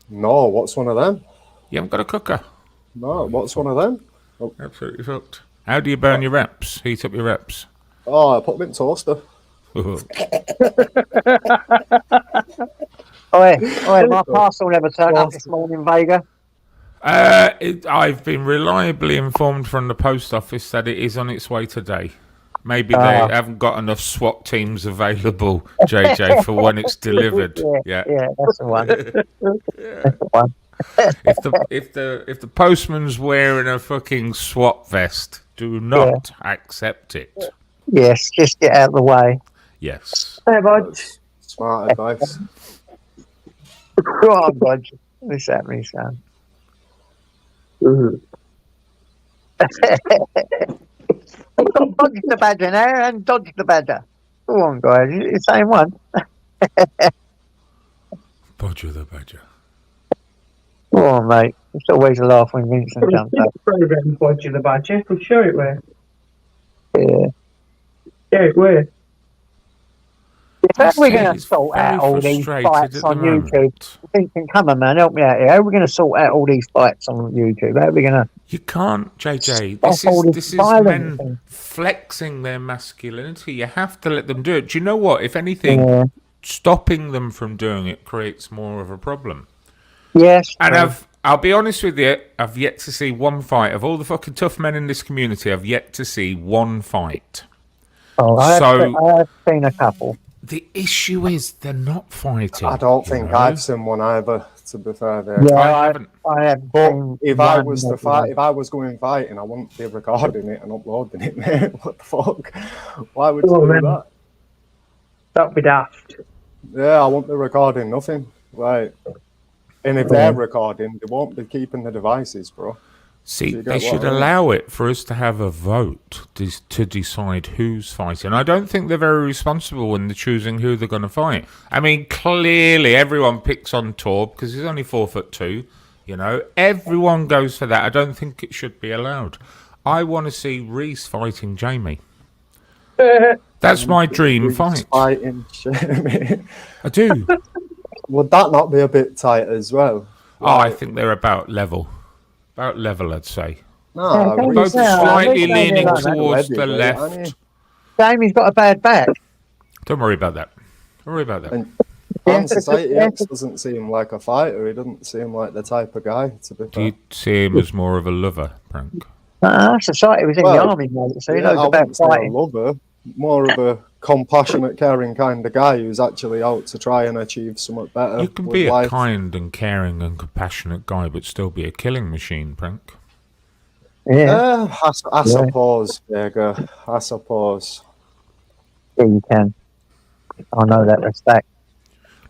Speaker 2: No, what's one of them?
Speaker 4: You haven't got a cooker?
Speaker 2: No, what's one of them?
Speaker 4: Oh. Absolutely fucked. How do you burn your wraps? Heat up your wraps?
Speaker 2: Oh, I put them in toaster.
Speaker 1: My parcel never turned up this morning, Vega.
Speaker 4: I've been reliably informed from the post office that it is on its way today. Maybe they haven't got enough SWAT teams available, JJ, for when it's delivered. Yeah,
Speaker 1: that's the one. That's the one.
Speaker 4: if the postman's wearing a fucking SWAT vest, do not accept it.
Speaker 1: Yes, just get out of the way.
Speaker 4: Yes.
Speaker 3: Hey, bud.
Speaker 2: Smart advice.
Speaker 1: Go on, bud. What's happening, son? Dodge the badger now and dodge the badger. Go on, guys. It's the same one.
Speaker 4: Bodger the Badger.
Speaker 1: Go on, mate. It's always a laugh when Vincent comes up.
Speaker 3: Bodger the Badger. I'm sure it were.
Speaker 1: Yeah.
Speaker 3: Yeah, it were.
Speaker 1: How are we going to sort out all these fights on YouTube? Vincent, come on, man, help me out here. How are we going to sort out all these fights on YouTube? How are we going to...
Speaker 4: You can't, JJ. This is men flexing their masculinity. You have to let them do it. Do you know what? If anything, stopping them from doing it creates more of a problem.
Speaker 1: Yes.
Speaker 4: And I'll be honest with you, I've yet to see one fight. Of all the fucking tough men in this community, I've yet to see one fight.
Speaker 1: Oh, I have seen a couple.
Speaker 4: The issue is they're not fighting.
Speaker 2: I don't think I've seen one either, to be fair there.
Speaker 1: Yeah,
Speaker 4: I haven't.
Speaker 2: But if I was going fighting, I wouldn't be recording it and uploading it, mate. What the fuck? Why would you do that?
Speaker 3: That'd be daft.
Speaker 2: Yeah, I won't be recording nothing. Right. And if they're recording, they won't be keeping the devices, bro.
Speaker 4: See, they should allow it for us to have a vote to decide who's fighting. I don't think they're very responsible when they're choosing who they're going to fight. I mean, clearly everyone picks on Torb because he's only 4'2". You know, everyone goes for that. I don't think it should be allowed. I want to see Reese fighting Jamie. That's my dream fight.
Speaker 2: Fighting Jamie.
Speaker 4: I do.
Speaker 2: Would that not be a bit tight as well?
Speaker 4: Oh, I think they're about level. About level, I'd say.
Speaker 2: No,
Speaker 4: both slightly leaning towards the left.
Speaker 1: Jamie's got a bad back.
Speaker 4: Don't worry about that. Don't worry about that.
Speaker 2: And Society X doesn't seem like a fighter. He doesn't seem like the type of guy, to be fair.
Speaker 4: Do you see him as more of a lover, Frank?
Speaker 1: Society was in the army, mate, so he knows about fighting.
Speaker 2: A lover, more of a compassionate, caring kind of guy who's actually out to try and achieve something better.
Speaker 4: You can be a kind and caring and compassionate guy, but still be a killing machine, Frank.
Speaker 1: Yeah.
Speaker 2: I suppose, Vega. I suppose.
Speaker 1: Yeah, you can. I know that respect.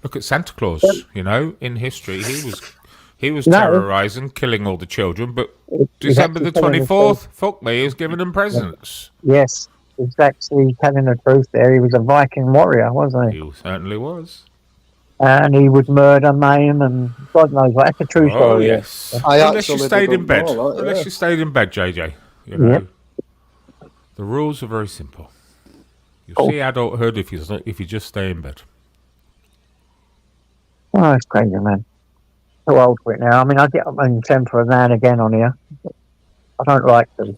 Speaker 4: Look at Santa Claus. You know, in history, he was terrorizing, killing all the children. But December the 24th, fuck me, he was giving them presents.
Speaker 1: Yes, he's actually telling the truth there. He was a Viking warrior, wasn't he?
Speaker 4: He certainly was.
Speaker 1: And he would murder, maim, and God knows what. That's a true story.
Speaker 4: Oh, yes. Unless you stayed in bed. Unless you stayed in bed, JJ. You know, the rules are very simple. You'll see adulthood if you just stay in bed.
Speaker 1: Oh, that's crazy, man. Too old for it now. I mean, I get up in temper now and again on here. I don't like to.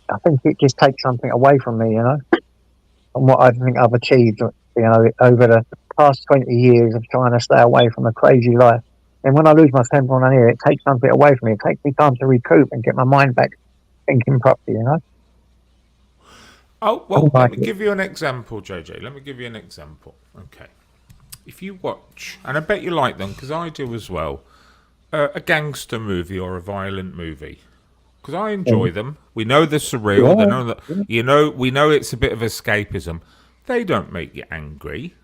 Speaker 1: I think it just takes something away from me, you know, and what I think I've achieved, you know, over the past 20 years of trying to stay away from a crazy life. And when I lose my temper on here, it takes something away from me. It takes me time to recoup and get my mind back thinking properly, you know.
Speaker 4: Oh, well, let me give you an example, JJ. Let me give you an example. Okay. If you watch, and I bet you like them, because I do as well, a gangster movie or a violent movie, because I enjoy them. We know they're surreal. They know that, we know it's a bit of escapism. They don't make you angry.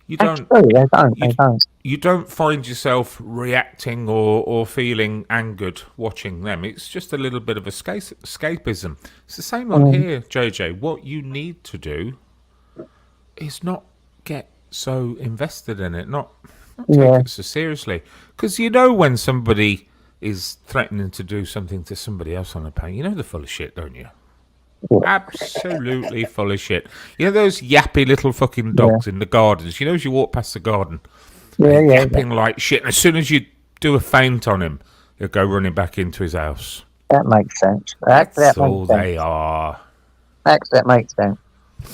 Speaker 4: You don't.
Speaker 1: They don't.
Speaker 4: You don't find yourself reacting or feeling angered watching them. It's just a little bit of escapism. It's the same on here, JJ. What you need to do is not get so invested in it, not take it so seriously. Because you know when somebody is threatening to do something to somebody else on a panel, you know they're full of shit, don't you? Absolutely full of shit. You know those yappy little fucking dogs in the gardens? You know as you walk past the garden, yapping like shit, and as soon as you do a feint on him, he'll go running back into his house.
Speaker 1: That makes sense.
Speaker 4: That's all they are.
Speaker 1: That makes sense.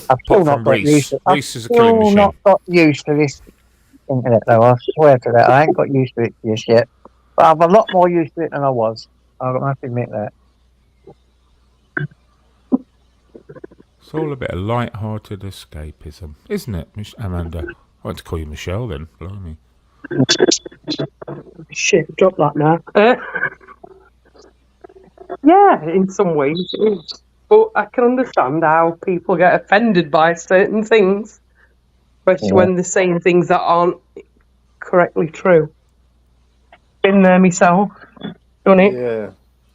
Speaker 1: I've still not got used to
Speaker 4: Reese is a killing machine.
Speaker 1: not got used to this internet though. I swear to that. I ain't got used to it just yet. But I'm a lot more used to it than I was. I must admit that.
Speaker 4: It's all a bit of light-hearted escapism, isn't it, Amanda? I want to call you Michelle then. Blimey.
Speaker 3: Shit, drop that now. Yeah, in some ways it is. But I can understand how people get offended by certain things, especially when they're saying things that aren't correctly true. Been there myself, done it.
Speaker 2: Yeah.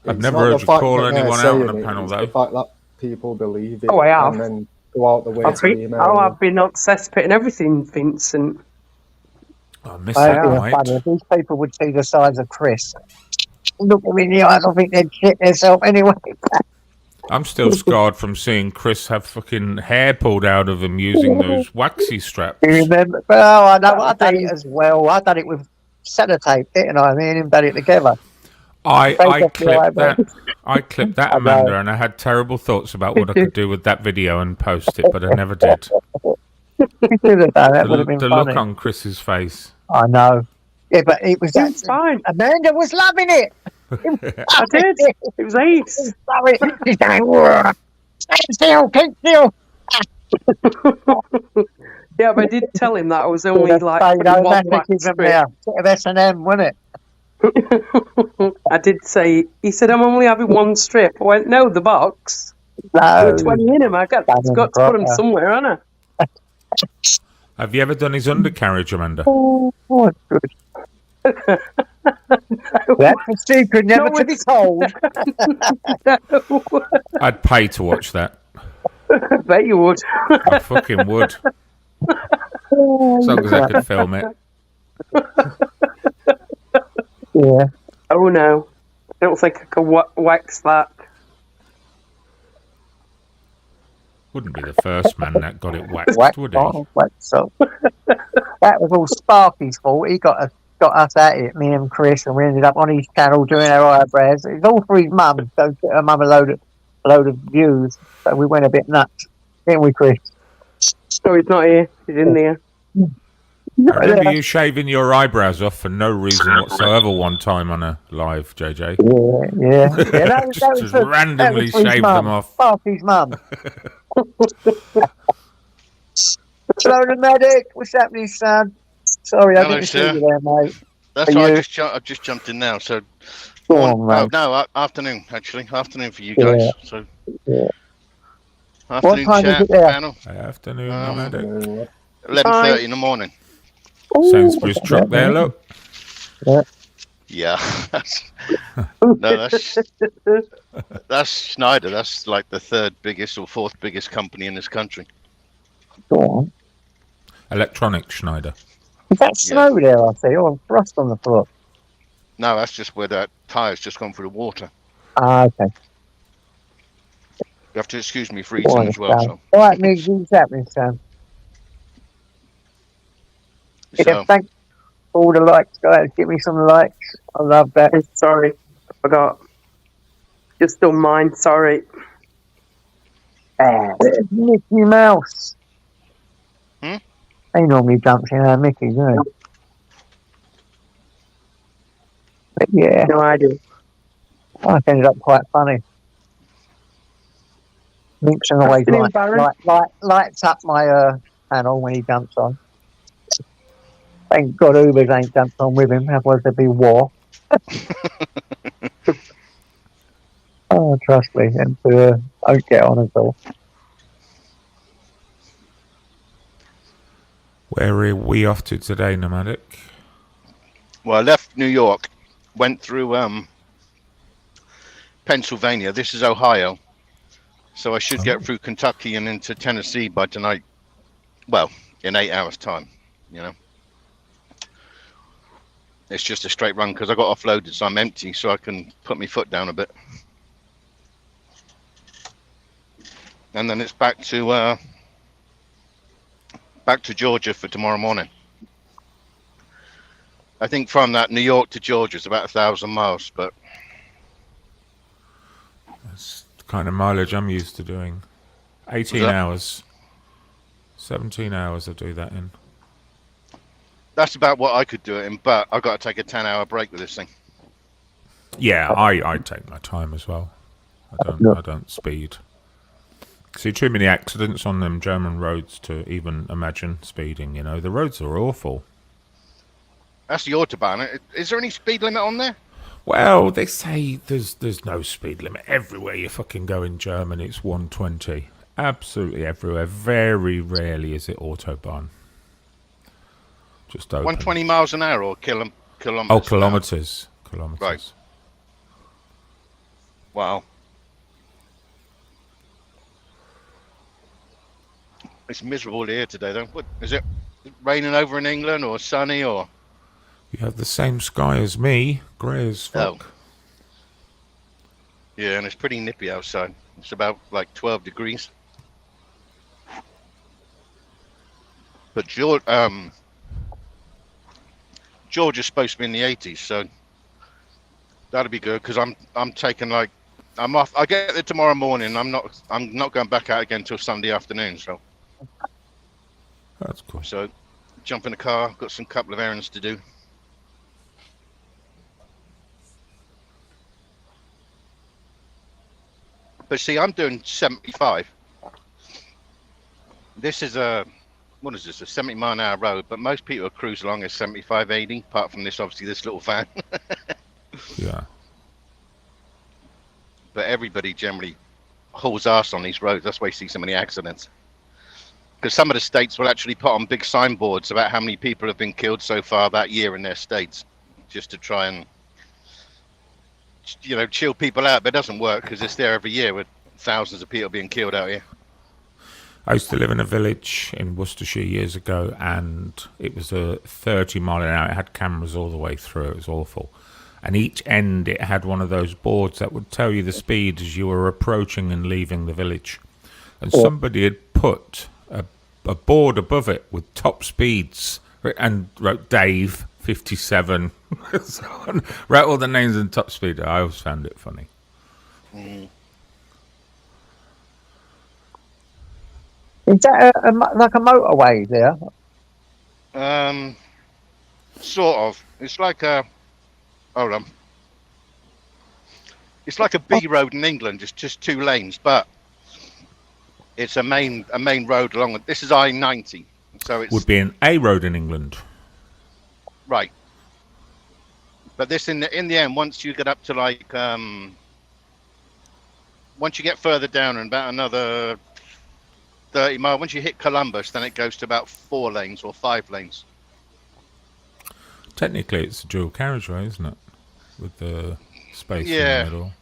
Speaker 4: I've never heard you call anyone out on a panel, though.
Speaker 2: The fact that people believe it
Speaker 3: I have.
Speaker 2: and then go out the way to email.
Speaker 3: I've been on cesspit and everything, Vincent.
Speaker 4: I missed that night.
Speaker 1: Funny. If these people would see the size of Chris, look at me in the eyes, I think they'd shit themselves anyway.
Speaker 4: I'm still scarred from seeing Chris have fucking hair pulled out of him using those waxy straps.
Speaker 1: You remember? Oh, I know. I done it as well. I done it with sellotape, didn't I? Me and him done it together.
Speaker 4: I clipped that, Amanda, and I had terrible thoughts about what I could do with that video and post it, but I never did.
Speaker 1: We could have done. That would have been
Speaker 4: the
Speaker 1: funny.
Speaker 4: look on Chris's face.
Speaker 1: I know. Yeah, but it was
Speaker 3: fine.
Speaker 1: Amanda was loving it.
Speaker 3: I did. It was ace.
Speaker 1: Sorry. She's going, stand still, keep still.
Speaker 3: Yeah, but I did tell him that I was only like one wax strip.
Speaker 1: Bit of S&M, wasn't it?
Speaker 3: I did say, he said, I'm only having one strip. I went, no, the box.
Speaker 1: No.
Speaker 3: There were 20 in him. I got to put them somewhere, haven't I?
Speaker 4: Have you ever done his undercarriage, Amanda?
Speaker 1: Oh, good. That's a secret never to be told.
Speaker 4: I'd pay to watch that.
Speaker 3: I bet you would.
Speaker 4: I fucking would. As long as I could film it.
Speaker 1: Yeah.
Speaker 3: Oh no. I don't think I could wax that.
Speaker 4: Wouldn't be the first man that got it waxed, would he?
Speaker 1: So. That was all Sparky's fault. He got us at it, me and Chris, and we ended up on his channel doing our eyebrows. It's all for his mum, so get her mum a load of views. So we went a bit nuts, didn't we, Chris?
Speaker 3: Oh, he's not here. He's in there.
Speaker 4: I remember you shaving your eyebrows off for no reason whatsoever one time on a live, JJ.
Speaker 1: Yeah. That
Speaker 4: just randomly shaved them off.
Speaker 1: Sparky's mum. Hello, the medic. What's happening, son? Sorry, I didn't see you there, mate.
Speaker 5: That's right. I've just jumped in now. So, afternoon actually. Afternoon for you guys. So, afternoon
Speaker 1: what time
Speaker 5: chat
Speaker 1: is it there?
Speaker 5: panel.
Speaker 4: Afternoon, medic.
Speaker 5: 11:30 in the morning.
Speaker 4: Sainsbury's truck there, look.
Speaker 5: Yeah. No, that's Schneider. That's like the third biggest or fourth biggest company in this country.
Speaker 1: Go on.
Speaker 4: Electronic Schneider.
Speaker 1: Is that snow there, I see, or frost on the floor?
Speaker 5: No, that's just where that tire's just gone through the water.
Speaker 1: Ah, okay.
Speaker 5: You have to excuse me for eating as well. So.
Speaker 1: All right, Migs, what's happening, Sam? Yeah, thanks for all the likes, guys. Give me some likes. I love that.
Speaker 3: Sorry, I forgot. Just on mine, sorry.
Speaker 1: There's Mickey Mouse. He normally jumps in our Mickey, doesn't he? But yeah.
Speaker 3: No idea.
Speaker 1: I ended up quite funny. Nixon always lights up my panel when he jumps on. Thank God Ubers ain't jumped on with him, otherwise there'd be war. Oh, trust me, and don't get on at all.
Speaker 4: Where are we off to today, Nomadic?
Speaker 5: Well, I left New York, went through Pennsylvania. This is Ohio. So I should get through Kentucky and into Tennessee by tonight. Well, in 8 hours' time, you know. It's just a straight run because I got offloaded, so I'm empty, so I can put my foot down a bit. And then it's back to Georgia for tomorrow morning. I think from that New York to Georgia is about 1,000 miles, but
Speaker 4: that's the kind of mileage I'm used to doing. 18 hours. 17 hours I do that in.
Speaker 5: That's about what I could do it in, but I've got to take a 10-hour break with this thing.
Speaker 4: Yeah, I take my time as well. I don't speed. See too many accidents on them German roads to even imagine speeding, you know. The roads are awful.
Speaker 5: That's the Autobahn. Is there any speed limit on there?
Speaker 4: Well, they say there's no speed limit. Everywhere you fucking go in Germany, it's 120. Absolutely everywhere. Very rarely is it Autobahn. Just open.
Speaker 5: 120 miles an hour or kilometers?
Speaker 4: Oh, kilometers. Kilometers.
Speaker 5: Right. Wow. It's miserable here today, though. What is it? Raining over in England or sunny or?
Speaker 4: You have the same sky as me, grey as fuck.
Speaker 5: Oh. Yeah, and it's pretty nippy outside. It's about like 12 degrees. But Georgia's supposed to be in the 80s, so that'll be good because I'm taking like I'm off. I get there tomorrow morning. I'm not going back out again until Sunday afternoon. So
Speaker 4: that's cool.
Speaker 5: So jump in the car. Got some couple of errands to do. But see, I'm doing 75. This is a 70-mile-an-hour road, but most people cruise along at 75, 80, apart from this, obviously, this little van.
Speaker 4: Yeah.
Speaker 5: But everybody generally hauls ass on these roads. That's why you see so many accidents. Because some of the states will actually put on big signboards about how many people have been killed so far that year in their states, just to try and, chill people out. But it doesn't work because it's there every year with thousands of people being killed out here.
Speaker 4: I used to live in a village in Worcestershire years ago, and it was a 30-mile-an-hour. It had cameras all the way through. It was awful. And each end, it had one of those boards that would tell you the speed as you were approaching and leaving the village. And somebody had put a board above it with top speeds and wrote Dave, 57, so on. Wrote all the names and top speed. I always found it funny.
Speaker 5: Mm.
Speaker 1: Is that like a motorway there?
Speaker 5: Sort of. It's like a. Hold on. It's like a B road in England, just 2 lanes, but it's a main road along. This is I-90, so it
Speaker 4: would be an A road in England,
Speaker 5: right? But this in the end, once you get up to like once you get further down and about another 30 miles, once you hit Columbus, then it goes to about 4 lanes or 5 lanes.
Speaker 4: Technically, it's a dual carriageway, isn't it? With the space in the middle.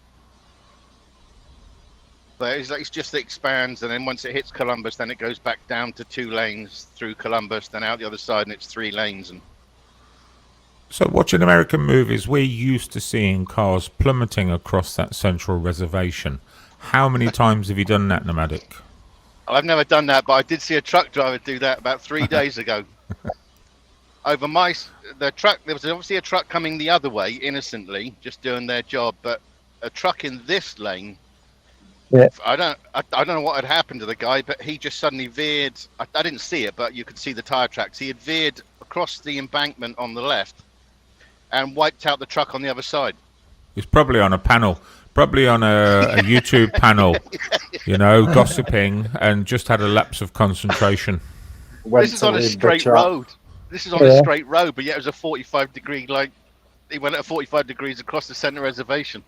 Speaker 5: But it's just it expands, and then once it hits Columbus, then it goes back down to 2 lanes through Columbus, then out the other side, and it's 3 lanes. And
Speaker 4: so, watching American movies, we're used to seeing cars plummeting across that central reservation. How many times have you done that, Nomadic?
Speaker 5: I've never done that, but I did see a truck driver do that about 3 days ago. Over the truck, there was obviously a truck coming the other way innocently, just doing their job, but a truck in this lane.
Speaker 1: Yeah.
Speaker 5: I don't know what had happened to the guy, but he just suddenly veered. I didn't see it, but you could see the tire tracks. He had veered across the embankment on the left and wiped out the truck on the other side.
Speaker 4: He's probably on a panel, probably on a YouTube panel, gossiping, and just had a lapse of concentration.
Speaker 5: This is on a straight road. This is on a straight road, but yet it was a 45-degree, he went at 45 degrees across the center reservation.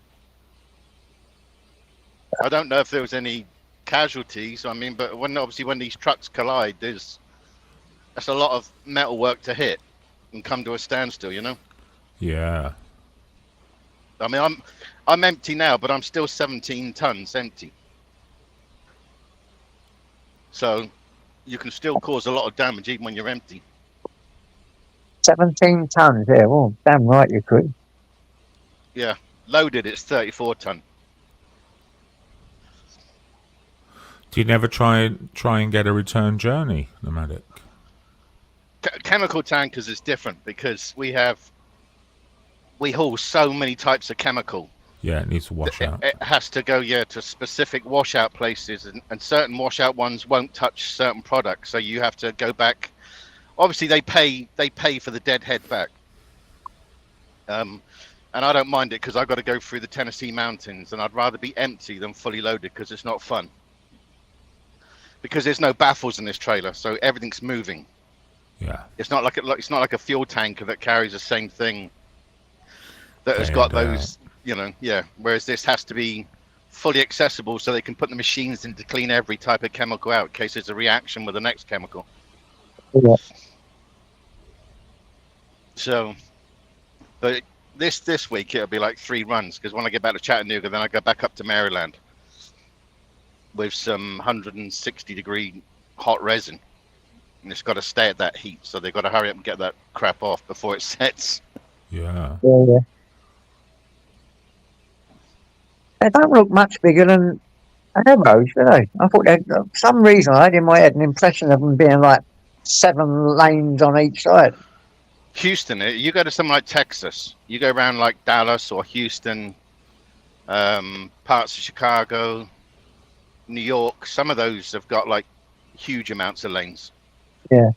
Speaker 5: I don't know if there was any casualties. But when these trucks collide, that's a lot of metal work to hit and come to a standstill,
Speaker 4: Yeah.
Speaker 5: I'm empty now, but I'm still 17 tons empty. So you can still cause a lot of damage even when you're empty.
Speaker 1: 17 tons, yeah. Well, damn right you could.
Speaker 5: Yeah, loaded, it's 34 ton.
Speaker 4: Do you never try and get a return journey, Nomadic?
Speaker 5: Chemical tankers is different because we haul so many types of chemical.
Speaker 4: Yeah, it needs to wash out.
Speaker 5: It has to go, to specific washout places, and certain washout ones won't touch certain products. So you have to go back. Obviously, they pay for the deadhead back. And I don't mind it because I've got to go through the Tennessee mountains, and I'd rather be empty than fully loaded because it's not fun. Because there's no baffles in this trailer, so everything's moving.
Speaker 4: Yeah.
Speaker 5: It's not like a fuel tanker that carries the same thing. That has got those, Whereas this has to be fully accessible, so they can put the machines in to clean every type of chemical out in case there's a reaction with the next chemical.
Speaker 1: Yeah.
Speaker 5: So, but this week it'll be like 3 runs because when I get back to Chattanooga, then I go back up to Maryland with some 160-degree hot resin, and it's got to stay at that heat. So they've got to hurry up and get that crap off before it sets.
Speaker 4: Yeah.
Speaker 1: Yeah. They don't look much bigger than arrows, do they? I thought they, for some reason I had in my head an impression of them being like 7 lanes on each side.
Speaker 5: Houston, you go to something like Texas, you go around like Dallas or Houston, parts of Chicago, New York. Some of those have got like huge amounts of lanes.
Speaker 1: Yeah.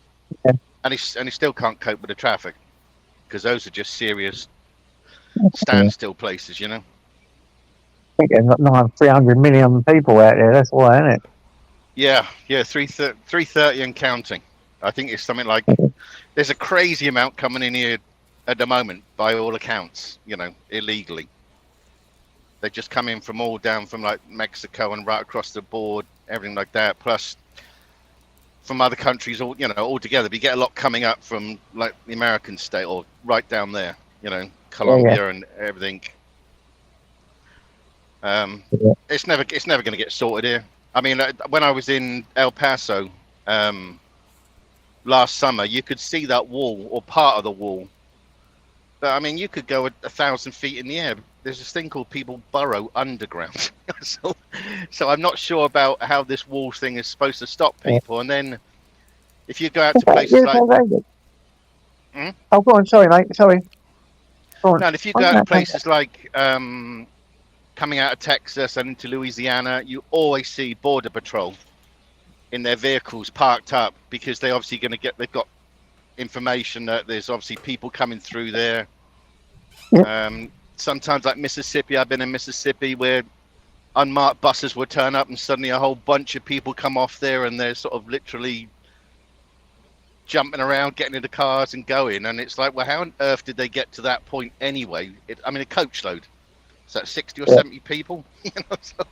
Speaker 5: And he still can't cope with the traffic because those are just serious standstill places, you know.
Speaker 1: I think there's not 300 million people out there. That's why, isn't it?
Speaker 5: Yeah, 330 and counting. I think it's something like there's a crazy amount coming in here at the moment, by all accounts, you know, illegally. They just come in from all down from like Mexico and right across the board, everything like that. Plus from other countries, all all together. But you get a lot coming up from like the American state or right down there, you know, Colombia and everything. It's never going to get sorted here. I mean, when I was in El Paso last summer, you could see that wall or part of the wall. But I mean, you could go 1,000 feet in the air. There's this thing called people burrow underground. so I'm not sure about how this wall thing is supposed to stop people. And then if you go out to places like...
Speaker 1: Oh, go on. Sorry, mate. Sorry.
Speaker 5: No, and if you go out to places like coming out of Texas and into Louisiana, you always see Border Patrol in their vehicles parked up because they're obviously going to they've got information that there's obviously people coming through there. Sometimes like Mississippi, I've been in Mississippi where unmarked buses will turn up and suddenly a whole bunch of people come off there and they're sort of literally jumping around, getting into cars and going. And it's like, well, how on earth did they get to that point anyway? I mean, a coach load. Is that 60 or 70 people? You know, so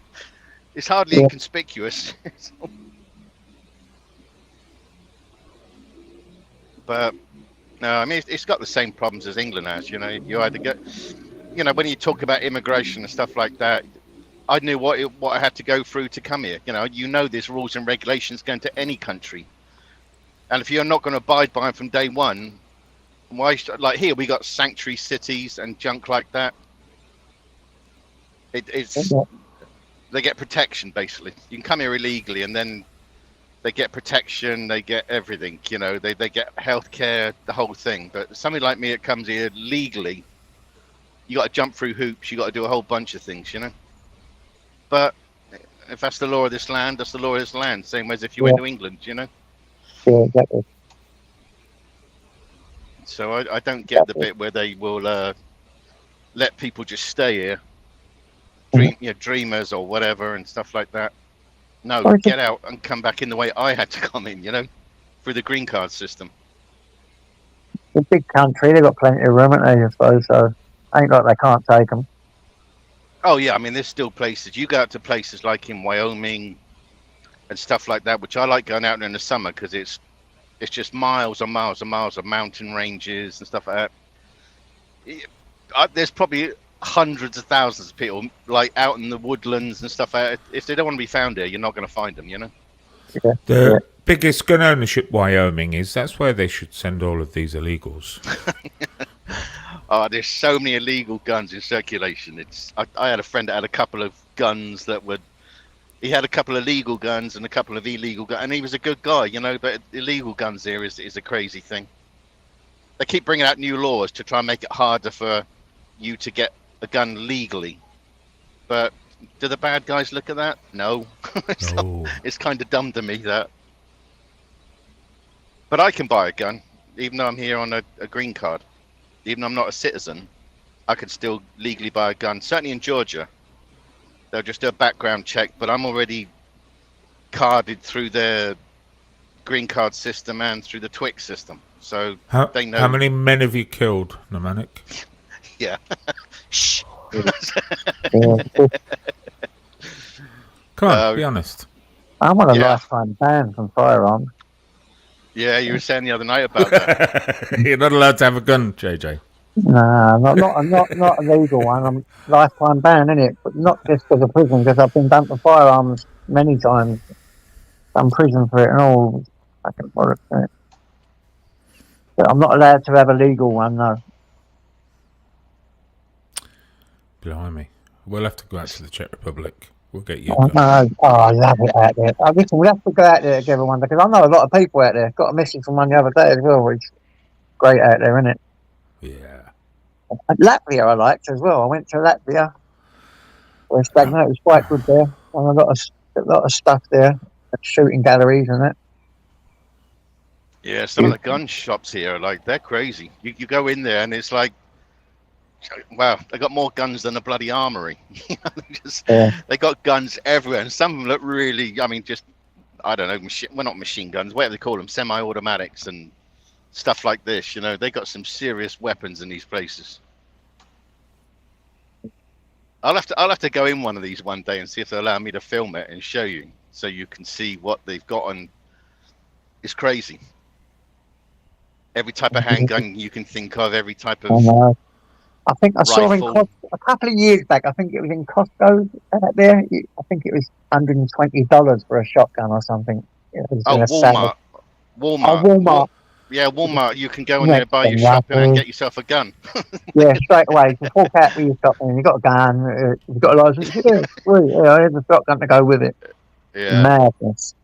Speaker 5: it's hardly inconspicuous. But no, I mean, it's got the same problems as England has. You know, you either get, you know, when you talk about immigration and stuff like that, I knew what I had to go through to come here. You know, there's rules and regulations going to any country, and if you're not going to abide by them from day one, why? Like here, we got sanctuary cities and junk like that. They get protection basically. You can come here illegally, and then they get protection, they get everything, you know, they get healthcare, the whole thing. But somebody like me that comes here legally, you got to jump through hoops, you got to do a whole bunch of things, you know. But if that's the law of this land, that's the law of this land. Same as if you went to England, you know.
Speaker 1: Yeah, exactly.
Speaker 5: So I don't get the bit where they will let people just stay here, dreamers or whatever and stuff like that. No, get out and come back in the way I had to come in, you know, through the green card system.
Speaker 1: It's a big country, they've got plenty of room, haven't they, I suppose, so ain't like they can't take them.
Speaker 5: Oh, yeah, I mean, there's still places. You go out to places like in Wyoming and stuff like that, which I like going out in the summer because it's just miles and miles and miles of mountain ranges and stuff like that. There's probably hundreds of thousands of people like out in the woodlands and stuff. If they don't want to be found here, you're not going to find them, you know.
Speaker 4: The biggest gun ownership Wyoming is. That's where they should send all of these illegals.
Speaker 5: Oh, there's so many illegal guns in circulation. I had a friend that had a couple of guns he had a couple of legal guns and a couple of illegal guns, and he was a good guy, you know. But illegal guns here is a crazy thing. They keep bringing out new laws to try and make it harder for you to get a gun legally, but do the bad guys look at that? No. So it's kind of dumb to me that. But I can buy a gun even though I'm here on a green card. Even though I'm not a citizen, I can still legally buy a gun. Certainly in Georgia, they'll just do a background check, but I'm already carded through their green card system and through the Twix system, so they know.
Speaker 4: How many men have you killed, Nomanic?
Speaker 5: Yeah. Shh.
Speaker 4: Come on, be honest.
Speaker 1: I'm on a lifetime ban from firearms.
Speaker 5: Yeah, you were saying the other night about that.
Speaker 4: You're not allowed to have a gun, JJ.
Speaker 1: No, not a legal one. I'm lifetime ban, innit? But not just because of prison, because I've been done for firearms many times. Done prison for it and all. Fucking bollocks, innit? But I'm not allowed to have a legal one, no.
Speaker 4: Blimey. We'll have to go out to the Czech Republic. We'll get you.
Speaker 1: I love it out there. Listen, we'll have to go out there together one day, because I know a lot of people out there. Got a message from one the other day as well. It's great out there, isn't it?
Speaker 4: Yeah.
Speaker 1: And Latvia I liked as well. I went to Latvia. It was quite good there. And a lot of stuff there. Shooting galleries and that.
Speaker 5: Yeah, some of the gun shops here, like, they're crazy. You go in there and it's like, wow, they got more guns than a bloody armory. They got guns everywhere, and some of them look really, I mean, just, I don't know, well, not machine guns, whatever they call them, semi-automatics and stuff like this. You know, they got some serious weapons in these places. I'll have to go in one of these one day and see if they'll allow me to film it and show you, so you can see what they've got on. It's crazy. Every type of handgun you can think of, every type of.
Speaker 1: I think I saw a couple of years back. I think it was in Costco out there. I think it was $120 for a shotgun or something.
Speaker 5: Walmart.
Speaker 1: Walmart.
Speaker 5: Yeah, Walmart. You can go in there, buy your shopping, and get yourself a gun.
Speaker 1: Yeah, straight away. You walk out with your shotgun. You've got a gun. You've got a license. Yeah, here's a shotgun to go with it.
Speaker 5: Yeah.
Speaker 1: Madness.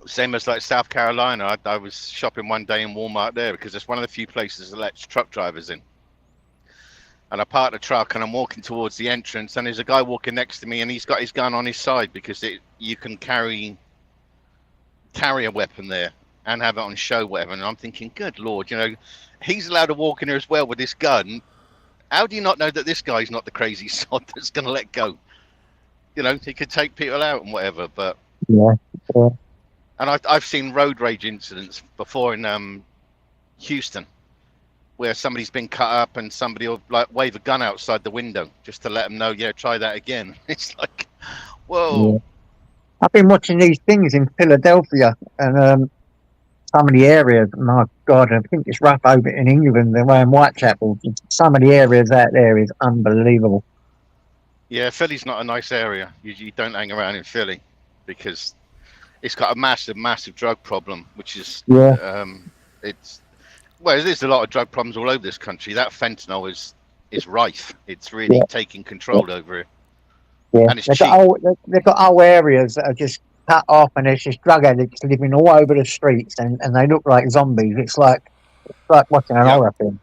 Speaker 5: Same as like South Carolina. I was shopping one day in Walmart there because it's one of the few places that lets truck drivers in. And I parked the truck and I'm walking towards the entrance, and there's a guy walking next to me, and he's got his gun on his side because you can carry a weapon there and have it on show, whatever. And I'm thinking, good Lord, you know, he's allowed to walk in there as well with this gun. How do you not know that this guy's not the crazy sod that's going to let go? You know, he could take people out and whatever, but...
Speaker 1: Yeah.
Speaker 5: And I've seen road rage incidents before in Houston, where somebody's been cut up and somebody will like wave a gun outside the window just to let them know, yeah, try that again. It's like, whoa. Yeah.
Speaker 1: I've been watching these things in Philadelphia and some of the areas. My God, I think it's rough over in England. They're in Whitechapel. Some of the areas out there is unbelievable.
Speaker 5: Yeah, Philly's not a nice area. You don't hang around in Philly because it's got a massive drug problem, which is there's a lot of drug problems all over this country. That fentanyl is rife. It's really taking control over it. Yeah, and it's
Speaker 1: they've got whole areas that are just cut off, and there's just drug addicts living all over the streets, and they look like zombies. It's like watching an horror film.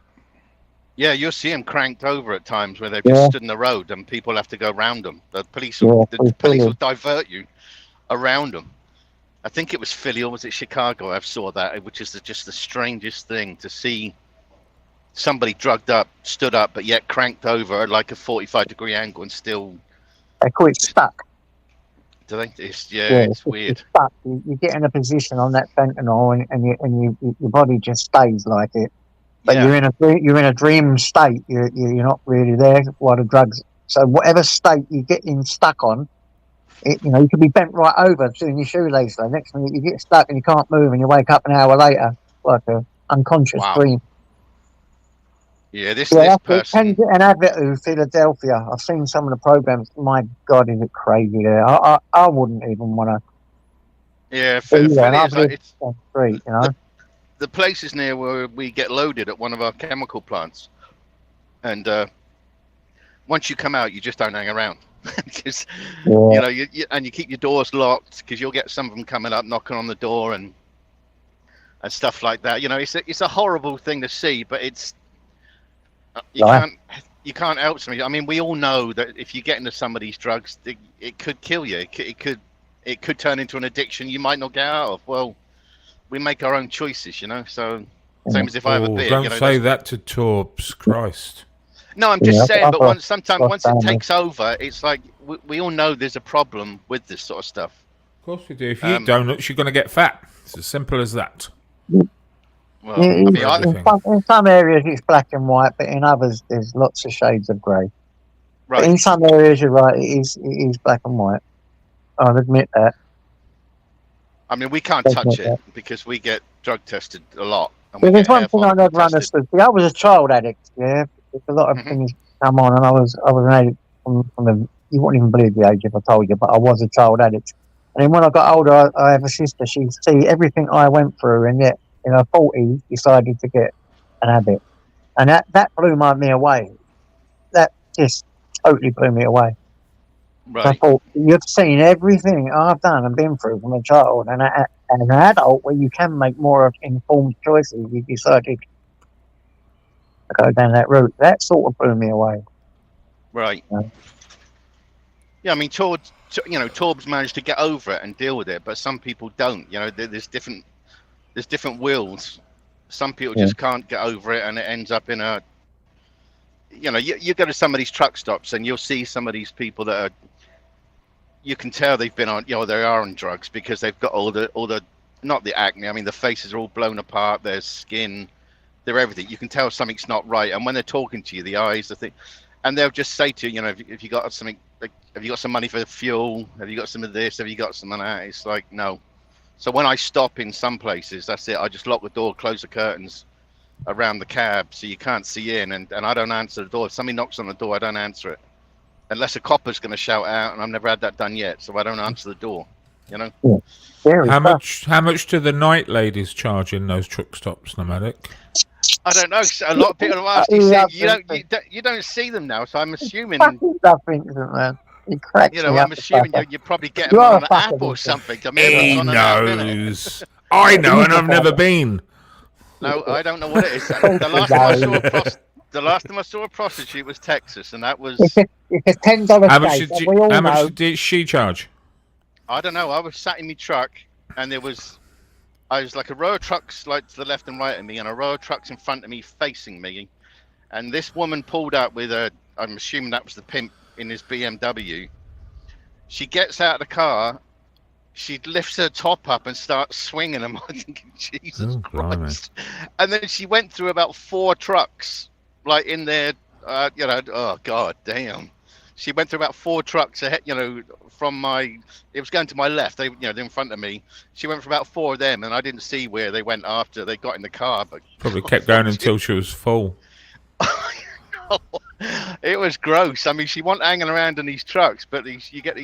Speaker 5: Yeah, you'll see them cranked over at times where they've just stood in the road and people have to go around them. The police will divert you around them. I think it was Philly, or was it Chicago? I saw that, which is just the strangest thing to see somebody drugged up, stood up, but yet cranked over at like a 45-degree angle and still...
Speaker 1: They call it stuck.
Speaker 5: Do they? It's weird.
Speaker 1: It's stuck. You get in a position on that fentanyl, and your body just stays like it. But you're in a dream state. You're not really there while the drugs. So whatever state you get stuck on, you could be bent right over doing your shoelace. So next thing you get stuck and you can't move, and you wake up an hour later like an unconscious dream.
Speaker 5: Yeah, this person.
Speaker 1: And Avenue, Philadelphia. I've seen some of the programs. My God, is it crazy there? I wouldn't even want to.
Speaker 5: Yeah, Philly is like it's
Speaker 1: street, you know.
Speaker 5: The place is near where we get loaded at one of our chemical plants, and once you come out, you just don't hang around because you keep your doors locked because you'll get some of them coming up, knocking on the door and stuff like that. You know, it's a horrible thing to see, but it's you can't help somebody. I mean, we all know that if you get into some of these drugs, it could kill you. It could turn into an addiction you might not get out of. Well, we make our own choices, you know. So same as if I have a beer.
Speaker 4: Don't say that to Torbs, Christ.
Speaker 5: No, I'm just saying. But once it takes over, it's like we all know there's a problem with this sort of stuff.
Speaker 4: Of course we do. If you eat donuts, you're going to get fat. It's as simple as that.
Speaker 5: Well,
Speaker 1: in some areas it's black and white, but in others there's lots of shades of grey. Right. But in some areas, you're right. It is black and white. I'll admit that.
Speaker 5: I mean, we can't touch it because we get drug tested a lot.
Speaker 1: And there's one thing I never understood. I was a child addict. Yeah, there's a lot of things come on, and I was an addict from the. You wouldn't even believe the age if I told you, but I was a child addict. And then when I got older, I have a sister. She see everything I went through, and yet in her 40s decided to get an habit, and that blew me away. That just totally blew me away. I
Speaker 5: Right.
Speaker 1: thought, you've seen everything I've done and been through from a child and an adult where you can make more informed choices. You decided to go down that route. That sort of blew me away.
Speaker 5: Right.
Speaker 1: Yeah.
Speaker 5: Yeah, I mean, Torb's managed to get over it and deal with it, but some people don't. You know, there's different wills. Some people just can't get over it, and it ends up in a. You know, you go to some of these truck stops, and you'll see some of these people that are. You can tell they've been on, they are on drugs because they've got all the, not the acne. I mean, the faces are all blown apart. Their skin, they're everything. You can tell something's not right, and when they're talking to you, the eyes, the thing, and they'll just say to you, if you got something. Like, have you got some money for the fuel? Have you got some of this? Have you got some of that? It's like, no. So when I stop in some places, that's it. I just lock the door, close the curtains around the cab so you can't see in, and I don't answer the door. If somebody knocks on the door, I don't answer it. Unless a copper's going to shout out, and I've never had that done yet, so I don't answer the door,
Speaker 1: Yeah.
Speaker 4: How much do the night ladies charge in those truck stops, Nomadic?
Speaker 5: I don't know. A lot of people have asked. You don't see them now, so I'm assuming.
Speaker 1: Man.
Speaker 5: I'm assuming you probably get them on an app or something. I mean,
Speaker 4: he knows. I know, and I've never been.
Speaker 5: No, I don't know what it is. The last time I saw a prostitute was Texas, and that was.
Speaker 1: It's $10.
Speaker 4: How much did she charge?
Speaker 5: I don't know. I was sat in my truck, and I was like a row of trucks like to the left and right of me, and a row of trucks in front of me facing me, and this woman pulled up with I'm assuming that was the pimp in his BMW. She gets out of the car, she lifts her top up and starts swinging them. I'm thinking, Jesus Christ. And then she went through about 4 trucks, like in there, oh God damn. She went through about 4 trucks ahead, from it was going to my left, they're in front of me. She went for about 4 of them, and I didn't see where they went after they got in the car. But
Speaker 4: probably kept going until she was full.
Speaker 5: It was gross. I mean, she wasn't hanging around in these trucks, but you get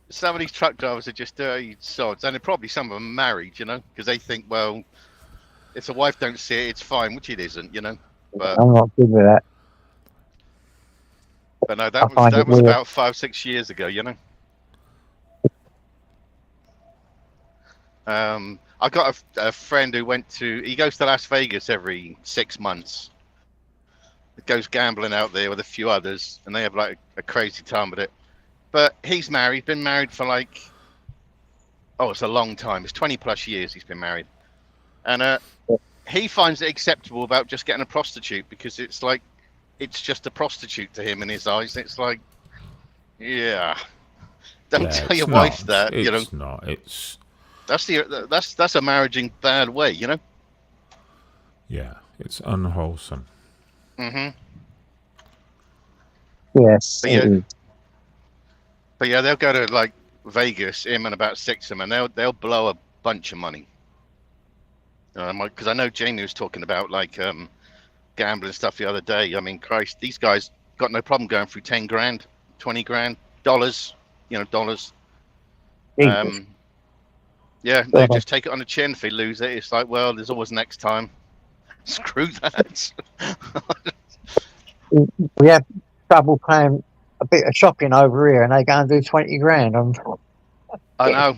Speaker 5: some of these truck drivers are just dirty sods, and probably some of them married, because they think, well, if the wife don't see it, it's fine, which it isn't, But
Speaker 1: I'm not good with that.
Speaker 5: But no, that was about 5-6 years ago, I got a friend who he goes to Las Vegas every 6 months. It goes gambling out there with a few others, and they have like a crazy time with it. But he's married, been married for it's a long time. It's 20+ years he's been married. And he finds it acceptable about just getting a prostitute because it's just a prostitute to him in his eyes. It's like, don't tell your wife that.
Speaker 4: It's not. It's
Speaker 5: that's a marriage in bad way,
Speaker 4: Yeah, it's unwholesome.
Speaker 5: Mhm.
Speaker 1: Yes.
Speaker 5: But yeah, they'll go to Vegas, him and about 6 of them, and they'll blow a bunch of money. Because I know Jamie was talking about gambling stuff the other day. I mean, Christ, these guys got no problem going through 10 grand, 20 grand, dollars. Yeah, they just take it on the chin. If they lose it, it's like, well, there's always next time. Screw that.
Speaker 1: We have trouble paying a bit of shopping over here, and they go and do 20 grand.
Speaker 5: I know.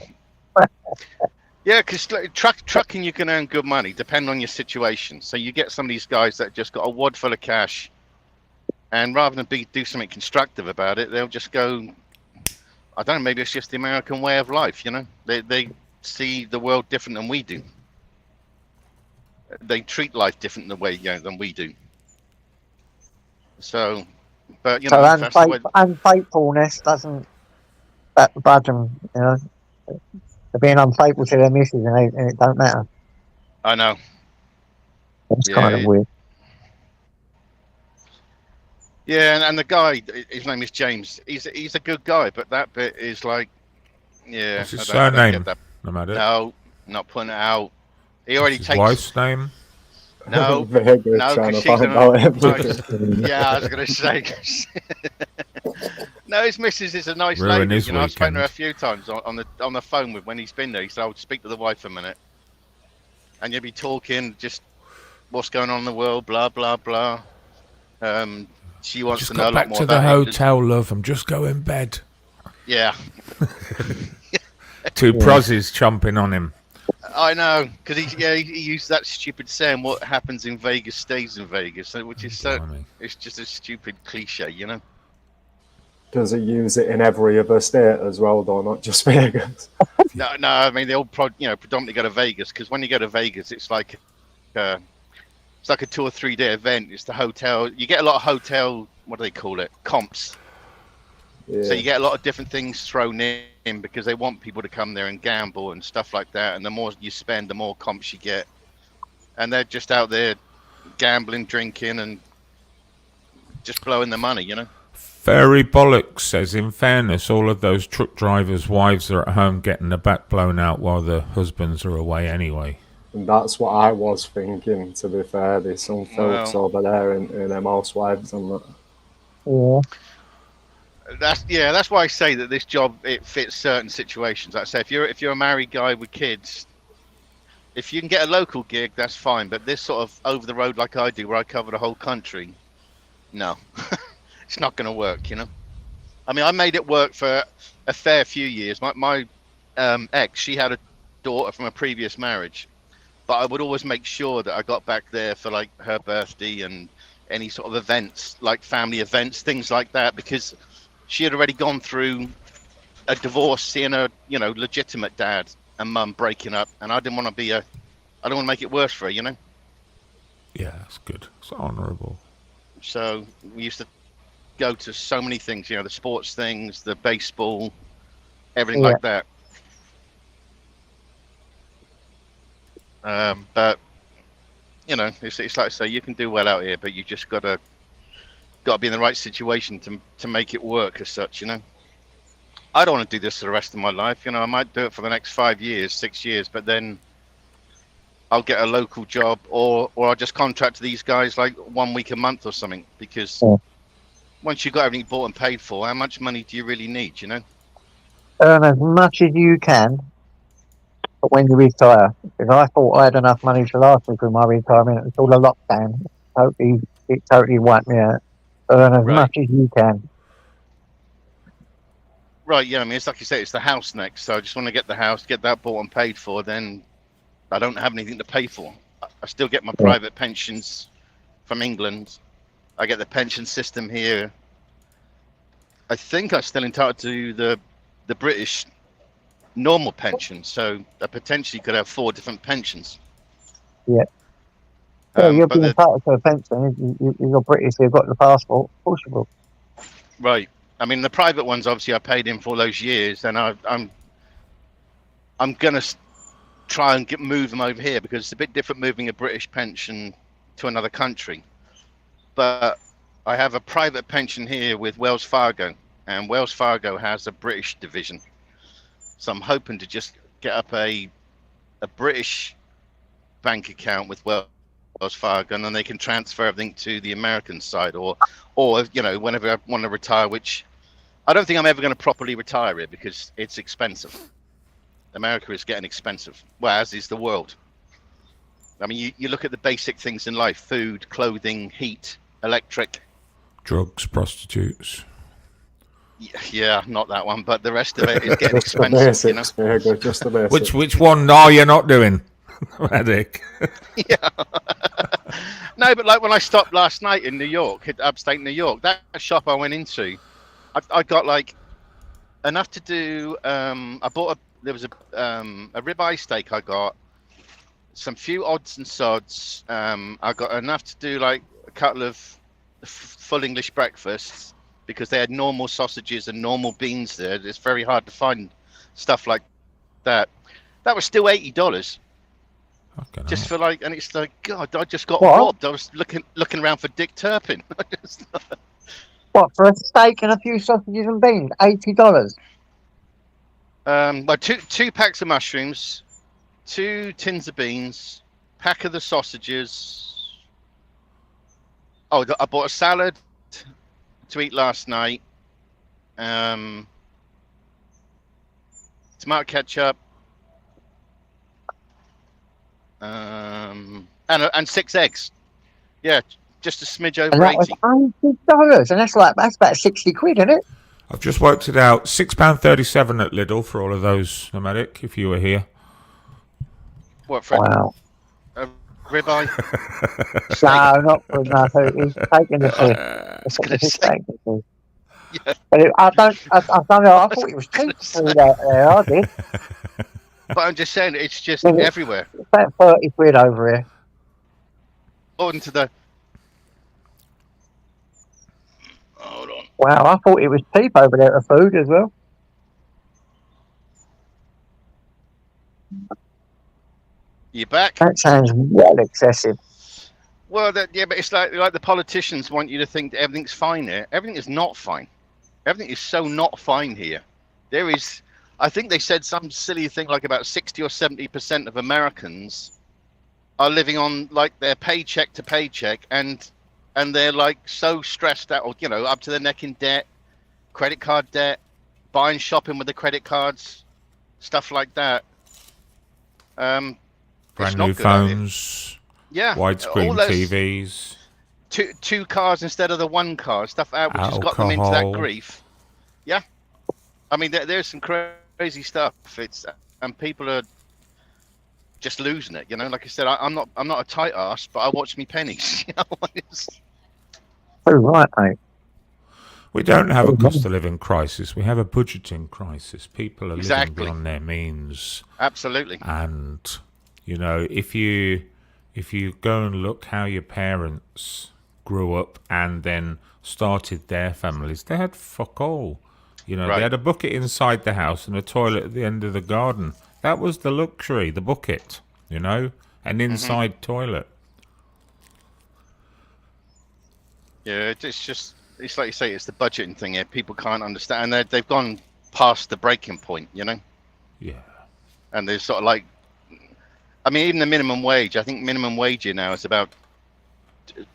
Speaker 5: Yeah, because trucking, you can earn good money, depending on your situation. So you get some of these guys that just got a wad full of cash, and rather than do something constructive about it, they'll just go, I don't know, maybe it's just the American way of life, They see the world different than we do. They treat life different than than we do. So, but
Speaker 1: unfaithfulness doesn't budge them. They're being unfaithful to their missus, and it don't matter.
Speaker 5: I know.
Speaker 1: It's kind of weird.
Speaker 5: Yeah, and the guy, his name is James. He's a good guy, but that bit is like,
Speaker 4: What's his surname?
Speaker 5: No, not putting it out. He already takes.
Speaker 4: His wife's name?
Speaker 5: No,
Speaker 2: trying to find out everything.
Speaker 5: Yeah, I was going to say. No, his missus is a nice lady. I've spoken to her a few times on the phone when he's been there. So I would speak to the wife a minute, and you'd be talking just what's going on in the world, blah blah blah. she wants
Speaker 4: Just
Speaker 5: to know a
Speaker 4: got
Speaker 5: lot
Speaker 4: back
Speaker 5: more
Speaker 4: to the
Speaker 5: about it.
Speaker 4: hotel, love. I'm just going bed.
Speaker 5: Yeah,
Speaker 4: Two prozzies chomping on him.
Speaker 5: I know, because he used that stupid saying, "What happens in Vegas stays in Vegas," which is so.
Speaker 4: Blimey.
Speaker 5: It's just a stupid cliche, you know.
Speaker 2: Does he use it in every other state as well, though, not just Vegas?
Speaker 5: No, I mean they all predominantly go to Vegas, because when you go to Vegas, it's like a 2 or 3 day event. It's the hotel. You get a lot of hotel. What do they call it? Comps.
Speaker 2: Yeah.
Speaker 5: So you get a lot of different things thrown in because they want people to come there and gamble and stuff like that. And the more you spend, the more comps you get. And they're just out there gambling, drinking, and just blowing the money, you know.
Speaker 4: Fairy Bollocks says, in fairness, all of those truck drivers' wives are at home getting the back blown out while the husbands are away anyway.
Speaker 2: And that's what I was thinking, to be fair. There's some folks over there in them housewives and that.
Speaker 1: Yeah.
Speaker 5: That's why I say that this job, it fits certain situations. Like I say, if you're a married guy with kids, if you can get a local gig, that's fine. But this sort of over the road like I do, where I cover the whole country, no, it's not going to work. You know, I mean, I made it work for a fair few years. My ex, she had a daughter from a previous marriage, but I would always make sure that I got back there for like her birthday and any sort of events, like family events, things like that, because she had already gone through a divorce, seeing her, legitimate dad and mum breaking up, and I didn't want to make it worse for her, you know.
Speaker 4: Yeah, that's good. It's honourable.
Speaker 5: So we used to go to so many things, the sports things, the baseball, everything like that. But it's like I say, you can do well out here, but you just got to be in the right situation to make it work as such, you know. I don't want to do this for the rest of my life, I might do it for the next 5 years, 6 years, but then I'll get a local job or I'll just contract to these guys like 1 week a month or something, because once you've got everything bought and paid for, how much money do you really need, you know?
Speaker 1: Earn as much as you can, but when you retire. Because I thought I had enough money to last me through my retirement until the lockdown. It totally wiped me out. Earn as much as you can.
Speaker 5: Right, yeah, I mean, it's like you say, it's the house next. So I just want to get the house, get that bought and paid for. Then I don't have anything to pay for. I still get my private pensions from England. I get the pension system here. I think I'm still entitled to the British normal pension. So I potentially could have 4 different pensions.
Speaker 1: Yeah. You'll be entitled to a pension. You're British, you've got the passport. Of course you will.
Speaker 5: Right. I mean, the private ones, obviously, I paid in for all those years, and I'm gonna try and move them over here, because it's a bit different moving a British pension to another country. But I have a private pension here with Wells Fargo, and Wells Fargo has a British division. So I'm hoping to just get up a British bank account with Wells Fargo, and then they can transfer everything to the American side, or whenever I want to retire, which I don't think I'm ever going to properly retire it, because it's expensive. America is getting expensive, well, as is the world. I mean, you look at the basic things in life: food, clothing, heat, electric,
Speaker 4: drugs, prostitutes.
Speaker 5: Yeah, not that one, but the rest of it is getting expensive.
Speaker 2: Just the basics.
Speaker 4: Which one are you not doing? Headache.
Speaker 5: Yeah. No, but like when I stopped last night in New York, upstate New York, that shop I went into, I got like enough to do. There was a ribeye steak I got, some few odds and sods. I got enough to do like a couple of full English breakfasts, because they had normal sausages and normal beans there. It's very hard to find stuff like that. That was still $80. Just for like, and it's like, God, I just got robbed. I was looking around for Dick Turpin.
Speaker 1: What, for a steak and a few sausages and beans? $80?
Speaker 5: Well, two packs of mushrooms, 2 tins of beans, pack of the sausages. Oh, I bought a salad to eat last night. Tomato ketchup. And 6 eggs. Yeah, just a smidge
Speaker 1: And
Speaker 5: over
Speaker 1: that was
Speaker 5: 80.
Speaker 1: $80, and that's about 60 quid, isn't it?
Speaker 4: I've just worked it out. £6.37 at Lidl for all of those, nomadic, if you were here.
Speaker 5: What, Fred?
Speaker 1: Wow.
Speaker 5: Ribeye?
Speaker 1: No, not for nothing. He's taking the piss.
Speaker 5: I was going to
Speaker 1: He's
Speaker 5: say.
Speaker 1: taking the piss.
Speaker 5: Yeah.
Speaker 1: But I don't know. I thought it was cheap food out there. I did.
Speaker 5: But I'm just saying, it's just
Speaker 1: Yeah,
Speaker 5: everywhere.
Speaker 1: It's about 30 quid over here.
Speaker 5: According to the... Hold on.
Speaker 1: Wow, I thought it was cheap over there for food as well.
Speaker 5: You back?
Speaker 1: That sounds well excessive.
Speaker 5: Well, yeah, but it's like the politicians want you to think that everything's fine here. Everything is not fine. Everything is so not fine here. There is, I think they said some silly thing like about 60 or 70% of Americans are living on like their paycheck to paycheck, and they're like so stressed out, or up to their neck in debt, credit card debt, buying shopping with the credit cards, stuff like that.
Speaker 4: Brand new phones, widescreen TVs,
Speaker 5: two cars instead of the one car, stuff out, which has got them into that grief. Yeah, I mean there's some crazy stuff. And people are just losing it. Like I said, I'm not a tight ass, but I watch me pennies.
Speaker 1: Oh, right, mate.
Speaker 4: We don't have a cost of living crisis. We have a budgeting crisis. People are living beyond their means.
Speaker 5: Absolutely.
Speaker 4: And if you go and look how your parents grew up and then started their families, they had fuck all. They had a bucket inside the house and a toilet at the end of the garden. That was the luxury, the bucket, an inside toilet.
Speaker 5: Yeah, it's like you say, it's the budgeting thing here. People can't understand. They've gone past the breaking point, Yeah. And they're sort of like, I mean, even the minimum wage, I think minimum wage here now is about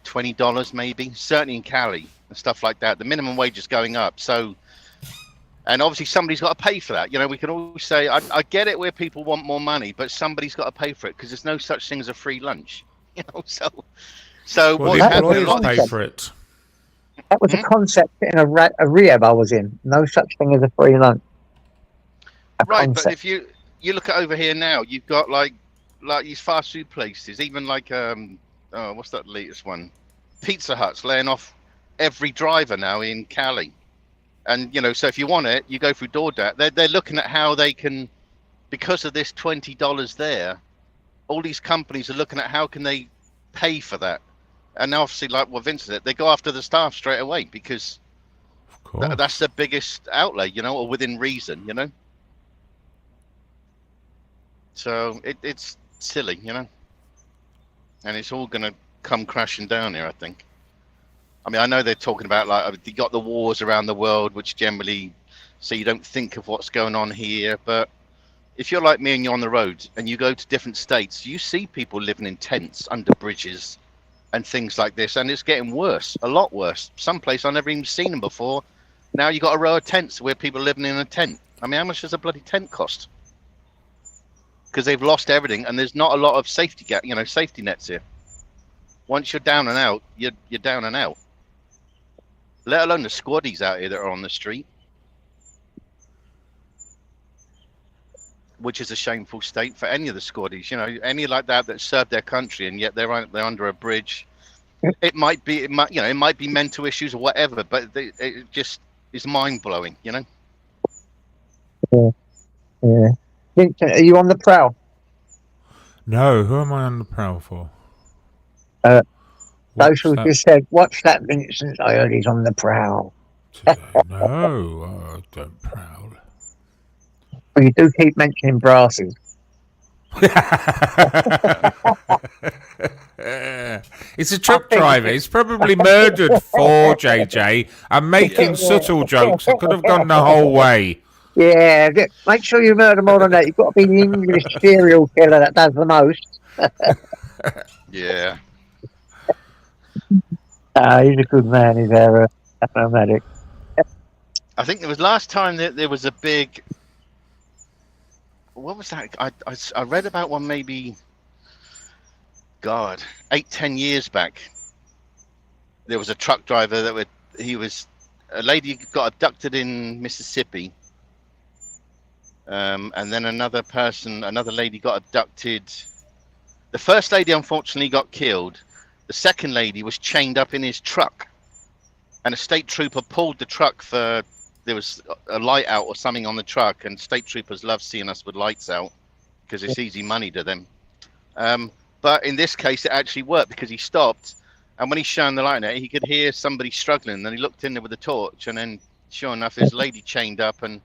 Speaker 5: $20 maybe, certainly in Cali and stuff like that. The minimum wage is going up. So, and obviously somebody's got to pay for that. We can always say, I get it where people want more money, but somebody's got to pay for it because there's no such thing as a free lunch. So
Speaker 4: well,
Speaker 5: what
Speaker 4: employers pay for it.
Speaker 1: That was a concept in a rehab I was in. No such thing as a free lunch.
Speaker 5: Right, but if you look at over here now, you've got like these fast food places, even like what's that latest one? Pizza Hut's laying off every driver now in Cali. And so if you want it, you go through DoorDash. They're looking at how they can, because of this $20 there, all these companies are looking at how can they pay for that. And now obviously, like what Vince said, they go after the staff straight away because that's the biggest outlay, or within reason, So it's silly, and it's all going to come crashing down here, I think. I mean, I know they're talking about like you got the wars around the world, which generally, so you don't think of what's going on here. But if you're like me and you're on the road and you go to different states, you see people living in tents under bridges and things like this, and it's getting worse, a lot worse. Some place I've never even seen them before. Now you got a row of tents where people are living in a tent. I mean, how much does a bloody tent cost? Because they've lost everything, and there's not a lot of safety safety nets here. Once you're down and out, you're down and out. Let alone the squaddies out here that are on the street, which is a shameful state for any of the squaddies. Any like that served their country, and yet they're under a bridge. It might be mental issues or whatever, but it just is mind blowing.
Speaker 1: Yeah. Vincent, are you on the prowl?
Speaker 4: No, who am I on the prowl for?
Speaker 1: Social just said, "What's that, Vincent? I heard he's on the prowl."
Speaker 4: No, I don't prowl.
Speaker 1: But you do keep mentioning brasses.
Speaker 4: It's a truck driver. He's probably murdered for JJ and making subtle jokes. It could have gone the whole way.
Speaker 1: Yeah, make sure you murder more than that. You've got to be the English serial killer that does the most.
Speaker 5: Yeah.
Speaker 1: He's a good man. He's a nomadic.
Speaker 5: I think it was last time that there was a big. What was that? I read about one maybe. God, 8-10 years back. there was a truck driver that a lady got abducted in Mississippi, and then another lady got abducted. The first lady unfortunately got killed. The second lady was chained up in his truck, and a state trooper pulled the truck for, there was a light out or something on the truck, and state troopers love seeing us with lights out because it's easy money to them. But in this case, it actually worked because he stopped, and when he shone the light out, he could hear somebody struggling, and he looked in there with a torch, and then sure enough, there's a lady chained up, and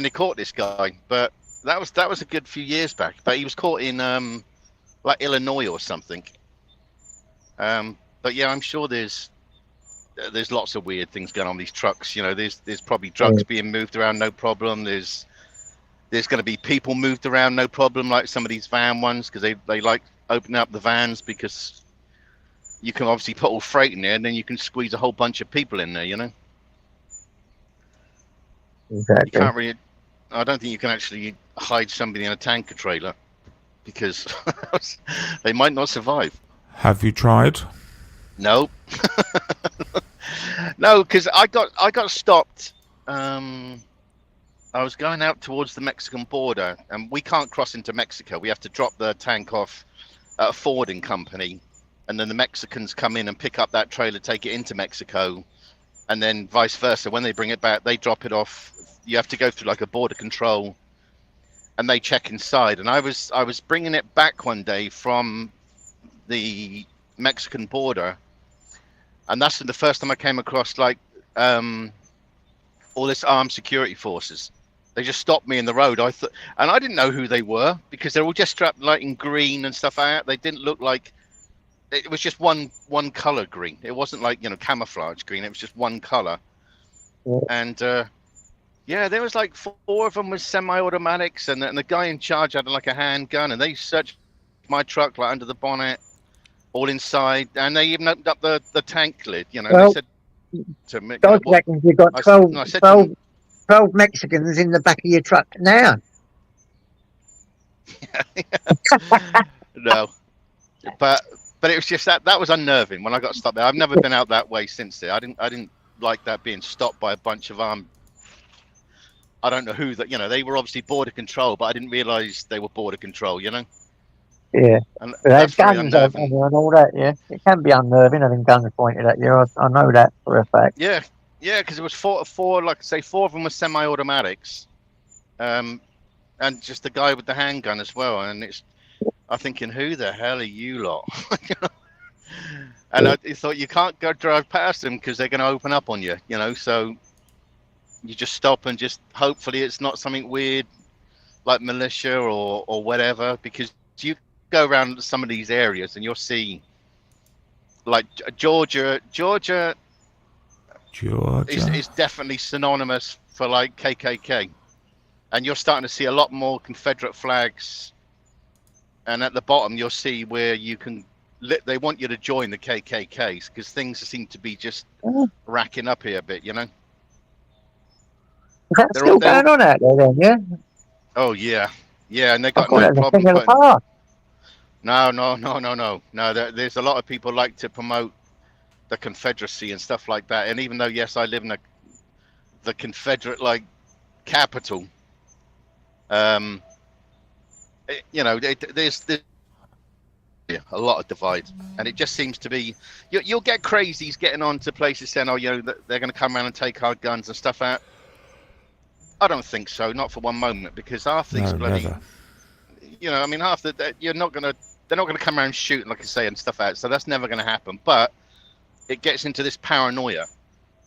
Speaker 5: they caught this guy. But that was a good few years back. But he was caught in like Illinois or something. But yeah, I'm sure there's lots of weird things going on these trucks. You know, there's probably drugs being moved around, no problem. There's going to be people moved around, no problem, like some of these van ones, because they like opening up the vans because you can obviously put all freight in there, and then you can squeeze a whole bunch of people in there. You know.
Speaker 1: Exactly.
Speaker 5: You can't really. I don't think you can actually hide somebody in a tanker trailer because they might not survive.
Speaker 4: Have you tried?
Speaker 5: No. No, because I got stopped. I was going out towards the Mexican border, and we can't cross into Mexico. We have to drop the tank off at a forwarding company, and then the Mexicans come in and pick up that trailer, take it into Mexico, and then vice versa. When they bring it back, they drop it off. You have to go through like a border control, and they check inside. And I was bringing it back one day from the Mexican border, and that's the first time I came across like all this armed security forces. They just stopped me in the road. I thought, and I didn't know who they were because they're all just strapped like in green and stuff like that. They didn't look like, it was just one color green. It wasn't like, you know, camouflage green. It was just one color. Yeah. And yeah, there was like 4 of them with semi-automatics, and the guy in charge had like a handgun, and they searched my truck like under the bonnet, all inside, and they even opened up the tank lid. You know,
Speaker 1: well,
Speaker 5: they said to me,
Speaker 1: God reckons you've got 12 Mexicans in the back of your truck now.
Speaker 5: No, but it was just that was unnerving when I got stopped there. I've never been out that way since there. I didn't like that, being stopped by a bunch of armed. I don't know who that. You know, they were obviously border control, but I didn't realise they were border control. You know.
Speaker 1: Yeah,
Speaker 5: and
Speaker 1: that's guns and all that. Yeah, it can be unnerving having guns pointed at you. I know that for a fact.
Speaker 5: Yeah, because it was four, like I say, 4 of them were semi-automatics, and just the guy with the handgun as well. And I'm thinking, who the hell are you lot? And I thought, you can't go drive past them because they're going to open up on you. You know, so you just stop and just hopefully it's not something weird like militia or whatever, because you go around some of these areas and you'll see like Georgia is definitely synonymous for like KKK, and you're starting to see a lot more Confederate flags, and at the bottom you'll see where you can they want you to join the KKKs because things seem to be just racking up here a bit, you know.
Speaker 1: Is that still going on out there then, yeah?
Speaker 5: Oh yeah, and they got no problem putting... No. There's a lot of people like to promote the Confederacy and stuff like that. And even though, yes, I live in the Confederate like capital, you know, there's a lot of divide, and it just seems to be you'll get crazies getting on to places saying, oh, you know, they're going to come around and take our guns and stuff out. I don't think so, not for one moment, because half these bloody, you know, I mean, half they're not gonna come around shooting, like I say, and stuff out. So that's never going to happen. But it gets into this paranoia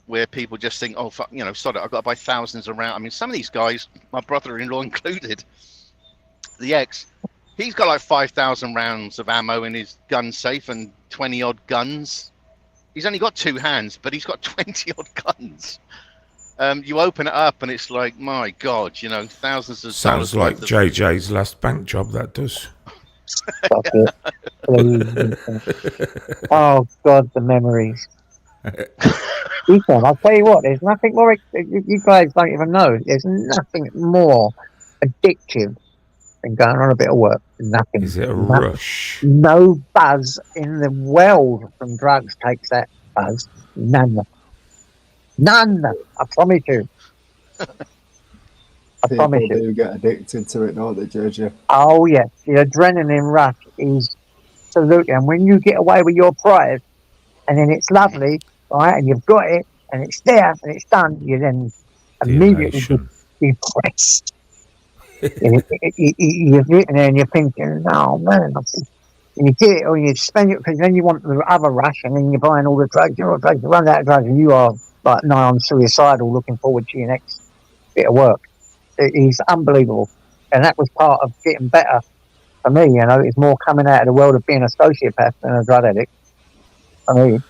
Speaker 5: where people just think, oh, fuck, you know, sorry, I've got to buy thousands around. I mean, some of these guys, my brother-in-law included, the ex, he's got like 5,000 rounds of ammo in his gun safe and 20 odd guns. He's only got 2 hands, but he's got 20 odd guns. You open it up and it's like, my God, you know, thousands of
Speaker 4: sounds like JJ's last bank job, that does.
Speaker 1: Stop it. Oh God, the memories. Ethan, I'll tell you what, there's nothing more, you guys don't even know, there's nothing more addictive than going on a bit of work. Nothing.
Speaker 4: Is it a rush?
Speaker 1: No buzz in the world from drugs takes that buzz. None. None. I promise you. I promise
Speaker 2: People
Speaker 1: you.
Speaker 2: do get addicted to it, don't they, JJ?
Speaker 1: Oh, yeah. The adrenaline rush is absolutely. And when you get away with your prize, and then it's lovely, right, and you've got it, and it's there, and it's done, you then
Speaker 4: The
Speaker 1: immediately
Speaker 4: elation.
Speaker 1: depressed. You're sitting there and you're thinking, oh, man. And you get it, or you spend it, because then you want the other rush, and then you're buying all the drugs, you run out of drugs, and you are like nigh on suicidal looking forward to your next bit of work. It is unbelievable. And that was part of getting better for me, you know. It's more coming out of the world of being a sociopath than a drug addict. I mean,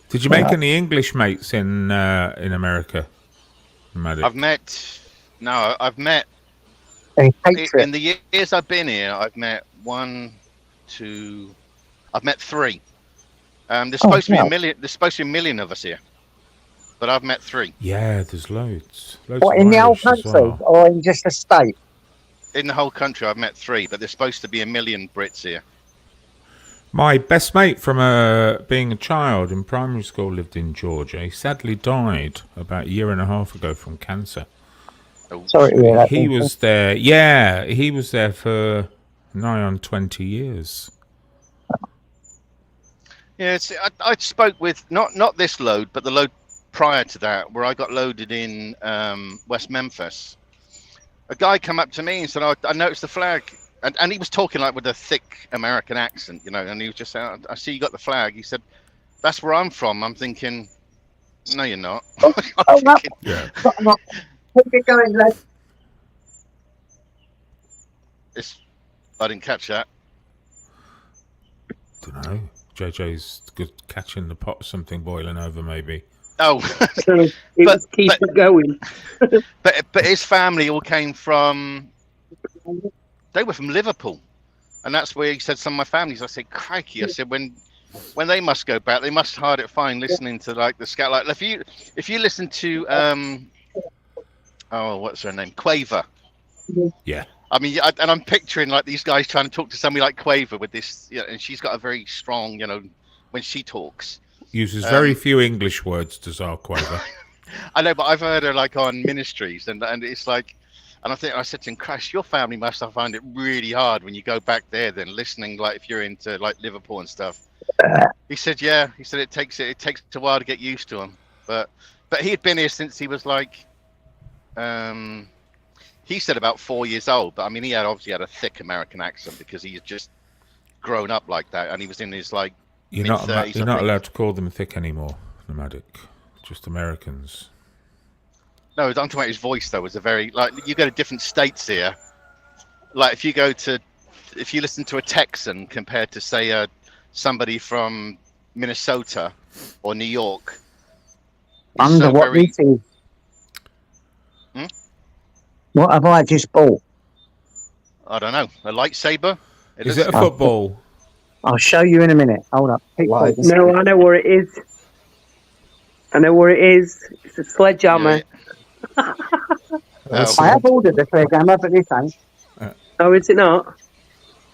Speaker 4: did you make any English mates in America? Matic?
Speaker 5: I've met in the years I've been here, I've met I've met 3. There's supposed to be a million. There's supposed to be a million of us here, but I've met 3.
Speaker 4: Yeah, there's loads.
Speaker 1: What, in the whole country or in just a state?
Speaker 5: In the whole country, I've met 3, but there's supposed to be a million Brits here.
Speaker 4: My best mate from being a child in primary school lived in Georgia. He sadly died about a year and a half ago from cancer.
Speaker 5: Oh,
Speaker 1: Sorry, yeah,
Speaker 4: He was there. Yeah, he was there for nigh on 20 years.
Speaker 5: Yeah, I spoke with not this load, but the load prior to that, where I got loaded in West Memphis. A guy come up to me and said, I noticed the flag. And he was talking like with a thick American accent, you know, and he was just saying, I see you got the flag. He said, that's where I'm from. I'm thinking, no, you're not.
Speaker 4: Yeah.
Speaker 1: Keep it going, lad.
Speaker 5: I didn't catch that.
Speaker 4: Don't know. JJ's good catching the pot, something boiling over, maybe.
Speaker 5: Oh,
Speaker 3: keep it going.
Speaker 5: but his family all came from. They were from Liverpool, and that's where he said some of my families. I said, crikey! I said when they must go back, they must hard it fine listening to like the scout. Like if you listen to what's her name, Quaver.
Speaker 4: Yeah.
Speaker 5: I mean, and I'm picturing like these guys trying to talk to somebody like Quaver with this, you know, and she's got a very strong, you know, when she talks.
Speaker 4: Uses very few English words, does our Quaver.
Speaker 5: I know, but I've heard her like on ministries, and it's like, and I said to him, Crash, your family must have found it really hard when you go back there, then listening, like if you're into like Liverpool and stuff. He said, yeah. He said it takes a while to get used to him, but he had been here since he was like, he said about 4 years old. But I mean, he obviously had a thick American accent because he had just grown up like that, and he was in his like.
Speaker 4: You're not allowed to call them thick anymore, Nomadic. Just Americans.
Speaker 5: No, I'm talking about his voice though. Was a very like you go to different states here. Like if you listen to a Texan compared to say somebody from Minnesota or New York.
Speaker 1: What have I just bought?
Speaker 5: I don't know. A lightsaber?
Speaker 4: Is it a football?
Speaker 1: I'll show you in a minute. Hold up.
Speaker 3: No, I know where it is. It's a sledgehammer.
Speaker 5: Yeah.
Speaker 1: I have ordered the sledgehammer, but this ain't.
Speaker 3: Oh, is it not?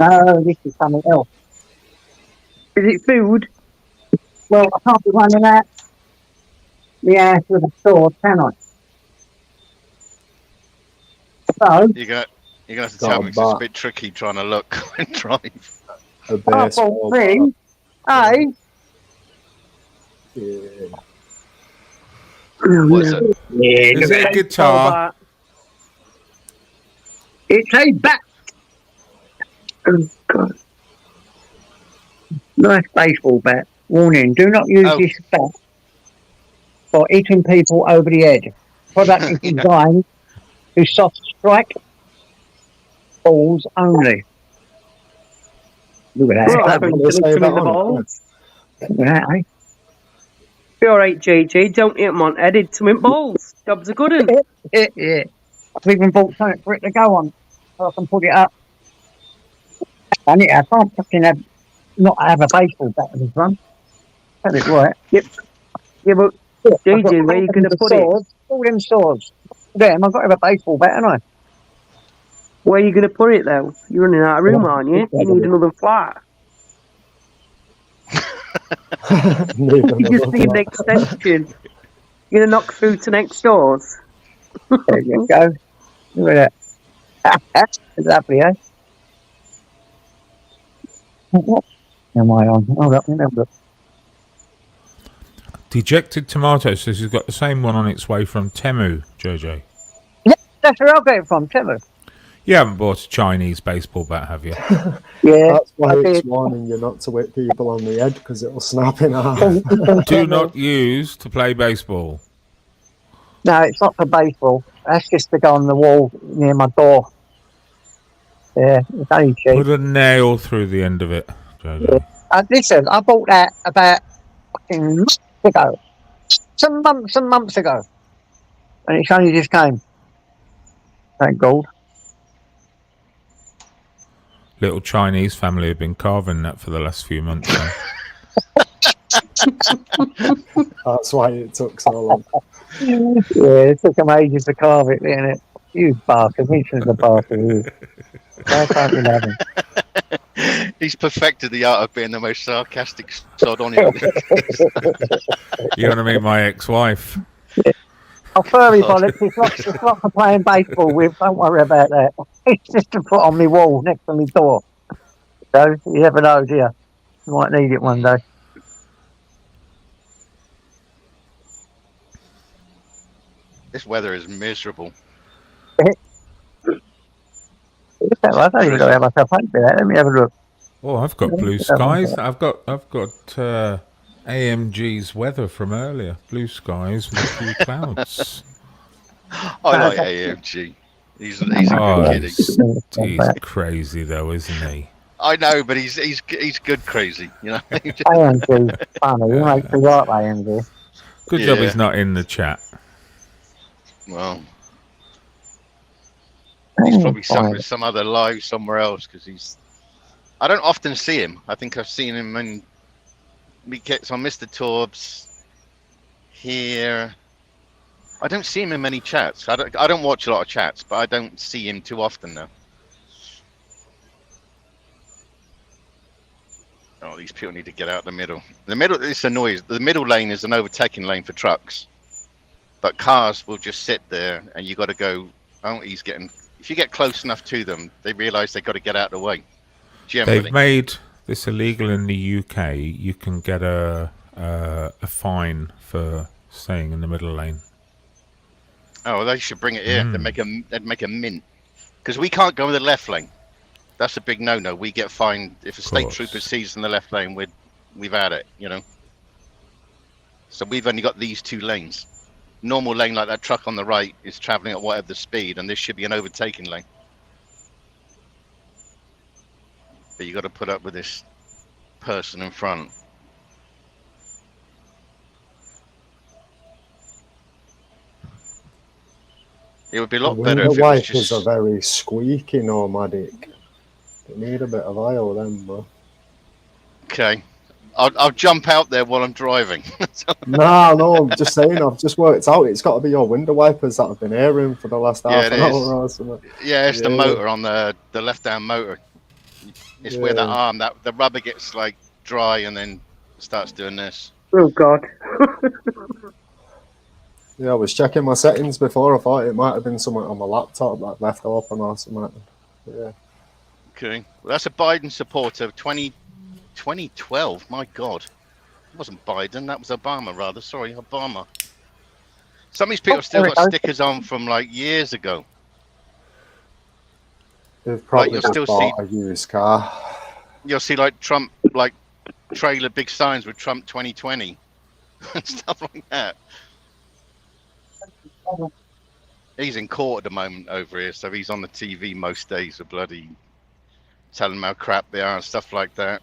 Speaker 1: No, this is something else.
Speaker 3: Is it food?
Speaker 1: Well, I can't be running out the ass with a sword, can I? So
Speaker 5: You're gonna have to tell me 'cause it's a bit tricky trying to look and drive.
Speaker 2: A baseball
Speaker 1: thing. Hey.
Speaker 2: Yeah.
Speaker 5: What is it?
Speaker 1: Yeah,
Speaker 4: Is it a guitar?
Speaker 1: It's a bat. Oh, God. Nice baseball bat. Warning, do not use this bat for hitting people over the head. Product is designed to soft strike balls only. Look at that. Look at that, eh?
Speaker 3: Be alright, JJ. Don't hit them on head. Hit them in balls. Job's a good one.
Speaker 1: Yeah. I've even bought something for it to go on so I can put it up. I can't fucking not have a baseball bat in this one. That is right.
Speaker 3: Yep. Yeah, but JJ, where are you going to put it?
Speaker 1: All them swords. Damn, I've got to have a baseball bat, haven't I?
Speaker 3: Where are you going to put it, though? You're running out of room, aren't you? You need another flat. You just need an extension. You're gonna knock through to next doors.
Speaker 1: There you go. Look at that. That's lovely, eh? What am I on? Hold up, remember.
Speaker 4: Dejected Tomato says he's got the same one on its way from Temu, Jojo.
Speaker 1: Yeah, that's where I'll get it from, Timber.
Speaker 4: You haven't bought a Chinese baseball bat, have you?
Speaker 1: Yeah.
Speaker 2: That's why
Speaker 1: I
Speaker 2: it's
Speaker 1: did.
Speaker 2: warning you not to hit people on the head because it'll snap in half.
Speaker 4: Do not use to play baseball.
Speaker 1: No, it's not for baseball. That's just to go on the wall near my door. Yeah, it's only cheap.
Speaker 4: Put a nail through the end of it, Jojo.
Speaker 1: Listen, I bought that about fucking months ago. Some months ago. And it's only just came. Thank God.
Speaker 4: Little Chinese family have been carving that for the last few months. So.
Speaker 2: That's why it took so long.
Speaker 1: Yeah, it took them ages to carve it, didn't it? You bastard. He's a bastard. I can't love him.
Speaker 5: He's perfected the art of being the most sarcastic sod on it.
Speaker 4: You want to meet my ex-wife?
Speaker 1: Oh, furry bollocks. It's not for playing baseball with. Don't worry about that. It's just to put on my wall next to my door. So, you never know, do you? You might need it one day.
Speaker 5: This weather is miserable.
Speaker 1: I don't even know how myself paid for that. Let me have a look.
Speaker 4: Oh, I've got blue skies. I've got AMG's weather from earlier. Blue skies with a few clouds.
Speaker 5: I like AMG. He's a good kid.
Speaker 4: He's crazy though, isn't he?
Speaker 5: I know, but he's good crazy. You know.
Speaker 1: AMG, funny. You make me like AMG.
Speaker 4: Good job he's not in the chat.
Speaker 5: Well, he's probably some other live somewhere else because I don't often see him. I think I've seen him when he gets on Mr. Torbs here. I don't see him in many chats. I don't watch a lot of chats, but I don't see him too often now. Oh, these people need to get out the middle. The middle, this annoys. The middle lane is an overtaking lane for trucks, but cars will just sit there, and you got to go. Oh, he's getting. If you get close enough to them, they realise they've got to get out of the way. Generally.
Speaker 4: They've made this illegal in the UK. You can get a fine for staying in the middle lane.
Speaker 5: Oh, they should bring it here. They'd make a mint because we can't go in the left lane. That's a big no-no. We get fined if a state trooper sees in the left lane. We've had it, you know. So we've only got these two lanes. Normal lane like that truck on the right is travelling at whatever the speed, and this should be an overtaking lane. But you got to put up with this person in front. It would be a lot better if it was just...
Speaker 2: are very squeaky, nomadic. They need a bit of oil then, bro.
Speaker 5: Okay. I'll jump out there while I'm driving.
Speaker 2: No, I'm just saying, I've just worked out it's got to be your window wipers that have been airing for the last half an hour or something.
Speaker 5: Yeah, it's the motor on the left-hand motor. It's where that arm, the rubber gets like dry and then starts doing this.
Speaker 3: Oh, God.
Speaker 2: Yeah, I was checking my settings before. I thought it might have been something on my laptop that left open or something. Yeah.
Speaker 5: Okay. Well, that's a Biden supporter of 2012. My God. It wasn't Biden. That was Obama, rather. Sorry, Obama. Some of these people still got stickers on from like years ago.
Speaker 2: They've probably
Speaker 5: you'll still
Speaker 2: bought a used car.
Speaker 5: You'll see like Trump, like trailer big signs with Trump 2020 and stuff like that. He's in court at the moment over here, so he's on the TV most days of bloody telling them how crap they are and stuff like that.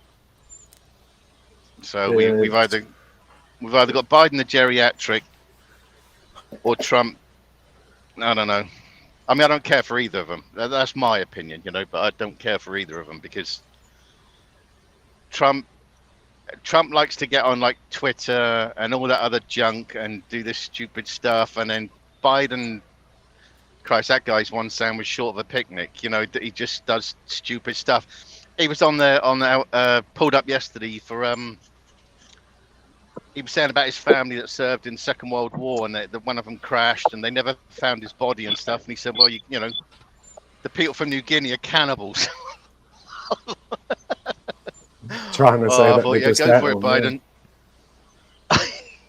Speaker 5: So we've either got Biden the geriatric or Trump. I don't know. I mean, I don't care for either of them. That's my opinion, you know, but I don't care for either of them because Trump likes to get on like Twitter and all that other junk and do this stupid stuff, and then Biden, Christ, that guy's one sandwich short of a picnic. You know, he just does stupid stuff. He was on the pulled up yesterday for he was saying about his family that served in Second World War, and one of them crashed, and they never found his body and stuff. And he said, "Well, you know, the people from New Guinea are cannibals."
Speaker 2: Trying to say
Speaker 5: I
Speaker 2: that
Speaker 5: thought,
Speaker 2: they
Speaker 5: yeah,
Speaker 2: just
Speaker 5: go
Speaker 2: ate
Speaker 5: for it,
Speaker 2: them,
Speaker 5: Biden.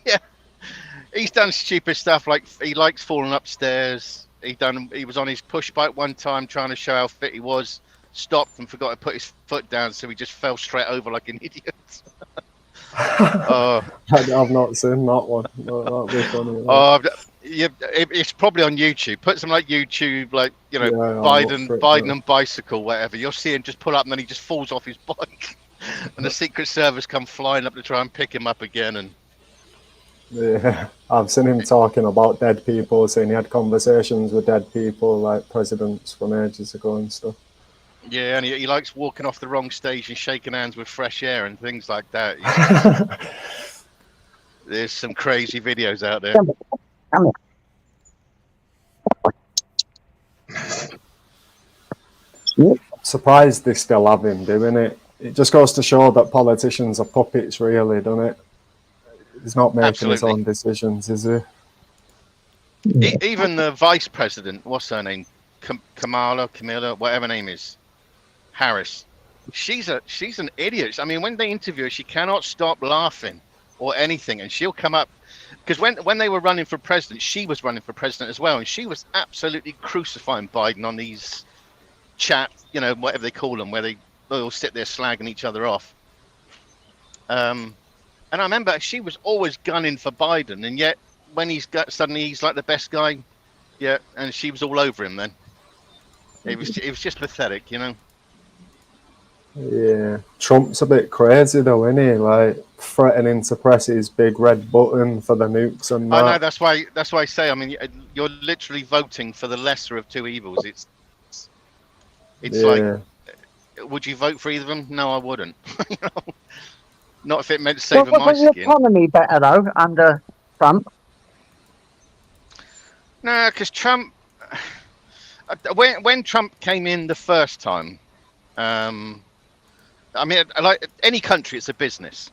Speaker 5: Yeah, he's done stupid stuff. Like he likes falling upstairs. He was on his push bike one time trying to show how fit he was. Stopped and forgot to put his foot down, so he just fell straight over like an idiot.
Speaker 2: I've not seen that one. That'd be funny.
Speaker 5: Yeah, it's probably on YouTube. Put something like YouTube, like, you know,
Speaker 2: Yeah,
Speaker 5: Biden and bicycle, whatever. You'll see him just pull up, and then he just falls off his bike, and the Secret Service come flying up to try and pick him up again. And
Speaker 2: yeah, I've seen him talking about dead people, saying he had conversations with dead people, like presidents from ages ago and stuff.
Speaker 5: yeah, and he likes walking off the wrong stage and shaking hands with fresh air and things like that. There's some crazy videos out there.
Speaker 2: I'm surprised they still have him doing it. It just goes to show that politicians are puppets, really, doesn't it? He's not making his own decisions, is he?
Speaker 5: Even the vice president, what's her name? Camilla, whatever her name is, Harris. She's an idiot. I mean, when they interview her, she cannot stop laughing or anything, and she'll come up, because when they were running for president, she was running for president as well, and she was absolutely crucifying Biden on these chat, you know, whatever they call them, where they all sit there slagging each other off. And I remember she was always gunning for Biden, and yet when suddenly he's like the best guy, yeah, and she was all over him then. It was just pathetic, you know.
Speaker 2: Yeah, Trump's a bit crazy though, isn't he? Like threatening to press his big red button for the nukes and that.
Speaker 5: I know, that's why I say, I mean, you're literally voting for the lesser of two evils. It's like, would you vote for either of them? No, I wouldn't. You know? Not if it meant saving my skin.
Speaker 1: Was the economy better though under Trump?
Speaker 5: No, because Trump, when Trump came in the first time, I mean, like any country, it's a business.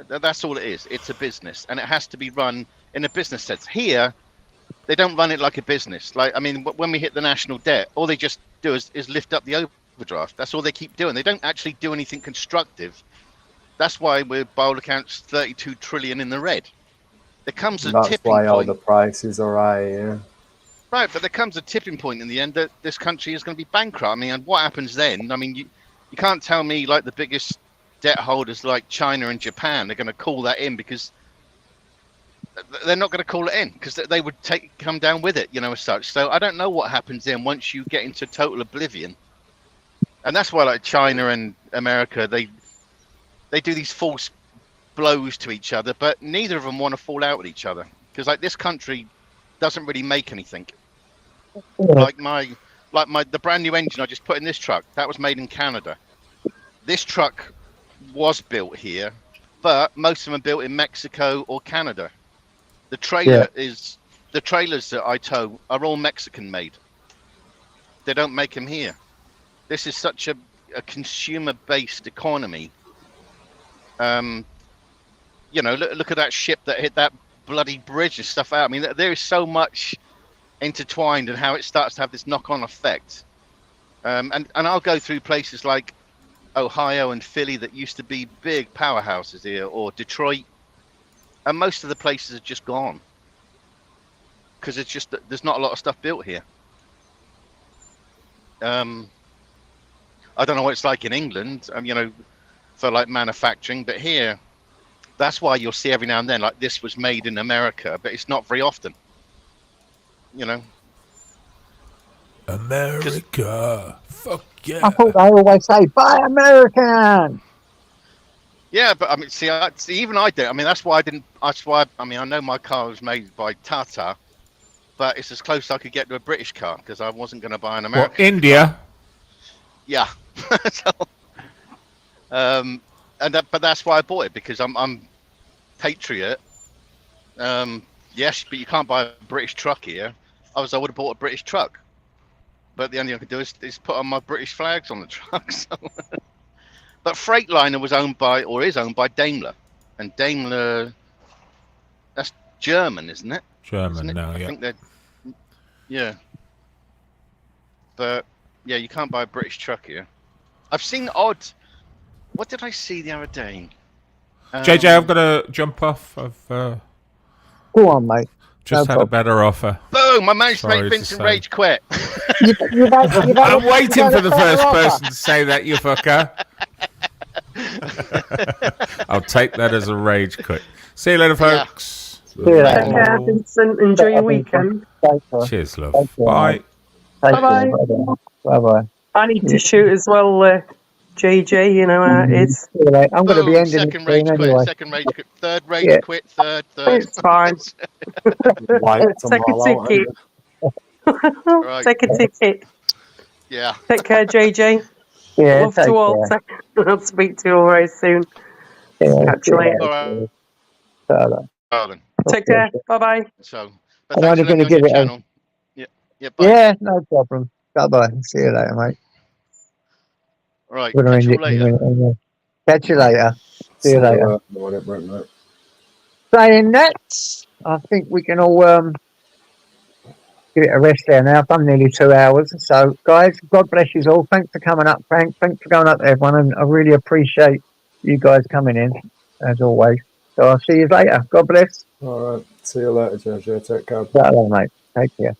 Speaker 5: That's all it is. It's a business, and it has to be run in a business sense. Here, they don't run it like a business. Like, I mean, when we hit the national debt, all they just do is lift up the overdraft. That's all they keep doing. They don't actually do anything constructive. That's why we're, by all accounts, 32 trillion in the red. There comes a tipping point.
Speaker 2: That's why all the prices are high, yeah.
Speaker 5: Right, but there comes a tipping point in the end that this country is going to be bankrupt. I mean, and what happens then? I mean, you can't tell me like the biggest debt holders like China and Japan are going to call that in, because they're not going to call it in, because they would come down with it, you know, as such. So I don't know what happens then once you get into total oblivion. And that's why like China and America, they do these false blows to each other, but neither of them want to fall out with each other, because like this country doesn't really make anything. Like the brand new engine I just put in this truck, that was made in Canada. This truck was built here, but most of them are built in Mexico or Canada. The trailers that I tow are all Mexican made. They don't make them here. This is such a consumer-based economy. You know, look at that ship that hit that bloody bridge and stuff out. I mean, there is so much intertwined and how it starts to have this knock-on effect. And I'll go through places like Ohio and Philly that used to be big powerhouses here, or Detroit, and most of the places are just gone because it's just there's not a lot of stuff built here. I don't know what it's like in England, you know, for like manufacturing, but here, that's why you'll see every now and then like this was made in America, but it's not very often, you know.
Speaker 4: America, fuck yeah.
Speaker 1: I thought they always say, buy American.
Speaker 5: Yeah, but I mean, see, even I don't. I mean, that's why I didn't. That's why I mean, I know my car was made by Tata, but it's as close as I could get to a British car because I wasn't going to buy an American.
Speaker 4: What, India?
Speaker 5: Car. Yeah. So, but that's why I bought it, because I'm patriot. Yes, but you can't buy a British truck here. I would have bought a British truck. But the only thing I could do is put on my British flags on the truck. So. But Freightliner was owned by, or is owned by, Daimler. And Daimler German, isn't it?
Speaker 4: German now,
Speaker 5: I
Speaker 4: yeah.
Speaker 5: think they're. Yeah. But yeah, you can't buy a British truck here. I've seen odd. What did I see the other day?
Speaker 4: JJ, I've got to jump off. I've
Speaker 1: Go on, mate.
Speaker 4: just had a better offer.
Speaker 5: Boom! I managed to
Speaker 4: Sorry
Speaker 5: make
Speaker 4: to
Speaker 5: Vincent
Speaker 4: say.
Speaker 5: rage quit.
Speaker 4: I'm waiting for the first person to say that, you fucker. I'll take that as a rage quit. See you later, folks.
Speaker 1: See you later.
Speaker 3: Take care, Vincent. Enjoy your weekend.
Speaker 4: Cheers, love. Bye.
Speaker 3: Bye-bye.
Speaker 1: Bye-bye.
Speaker 3: I need to shoot as well, JJ. You know how it is.
Speaker 1: See you later. I'm going to be
Speaker 5: Boom,
Speaker 1: ending
Speaker 5: second
Speaker 1: it
Speaker 5: rage
Speaker 1: soon
Speaker 5: quit,
Speaker 1: anyway.
Speaker 5: second rage quit, third rage
Speaker 1: Yeah.
Speaker 5: quit, third.
Speaker 3: It's fine.
Speaker 2: Like,
Speaker 3: Take a ticket.
Speaker 5: Right.
Speaker 3: Take a ticket.
Speaker 5: Yeah.
Speaker 3: Take care, JJ.
Speaker 1: Yeah,
Speaker 3: Love
Speaker 1: take
Speaker 3: to all.
Speaker 1: care.
Speaker 3: I'll speak to you all very soon.
Speaker 1: Yeah,
Speaker 3: Catch you later.
Speaker 5: All right.
Speaker 1: So,
Speaker 5: Well then.
Speaker 3: Take care. Bye-bye.
Speaker 5: So, but
Speaker 1: I'm
Speaker 5: thanks
Speaker 1: only
Speaker 5: for letting me
Speaker 1: going
Speaker 5: on
Speaker 1: to give
Speaker 5: your
Speaker 1: it
Speaker 5: channel. Yeah. Bye.
Speaker 1: Yeah, no problem. Bye-bye. See you later, mate.
Speaker 5: Right.
Speaker 1: Gonna
Speaker 5: Catch
Speaker 1: end
Speaker 5: you
Speaker 1: it
Speaker 5: all
Speaker 1: in a
Speaker 5: later.
Speaker 1: minute anyway. Catch you later. See you later.
Speaker 2: Mate.
Speaker 1: Saying that, I think we can all give it a rest there now. I've done nearly 2 hours. So, guys, God bless you all. Thanks for coming up, Frank. Thanks for going up, everyone. And I really appreciate you guys coming in, as always. So I'll see you later. God bless.
Speaker 2: All right. See you later, JJ. Take care.
Speaker 1: Bye, mate. Take care.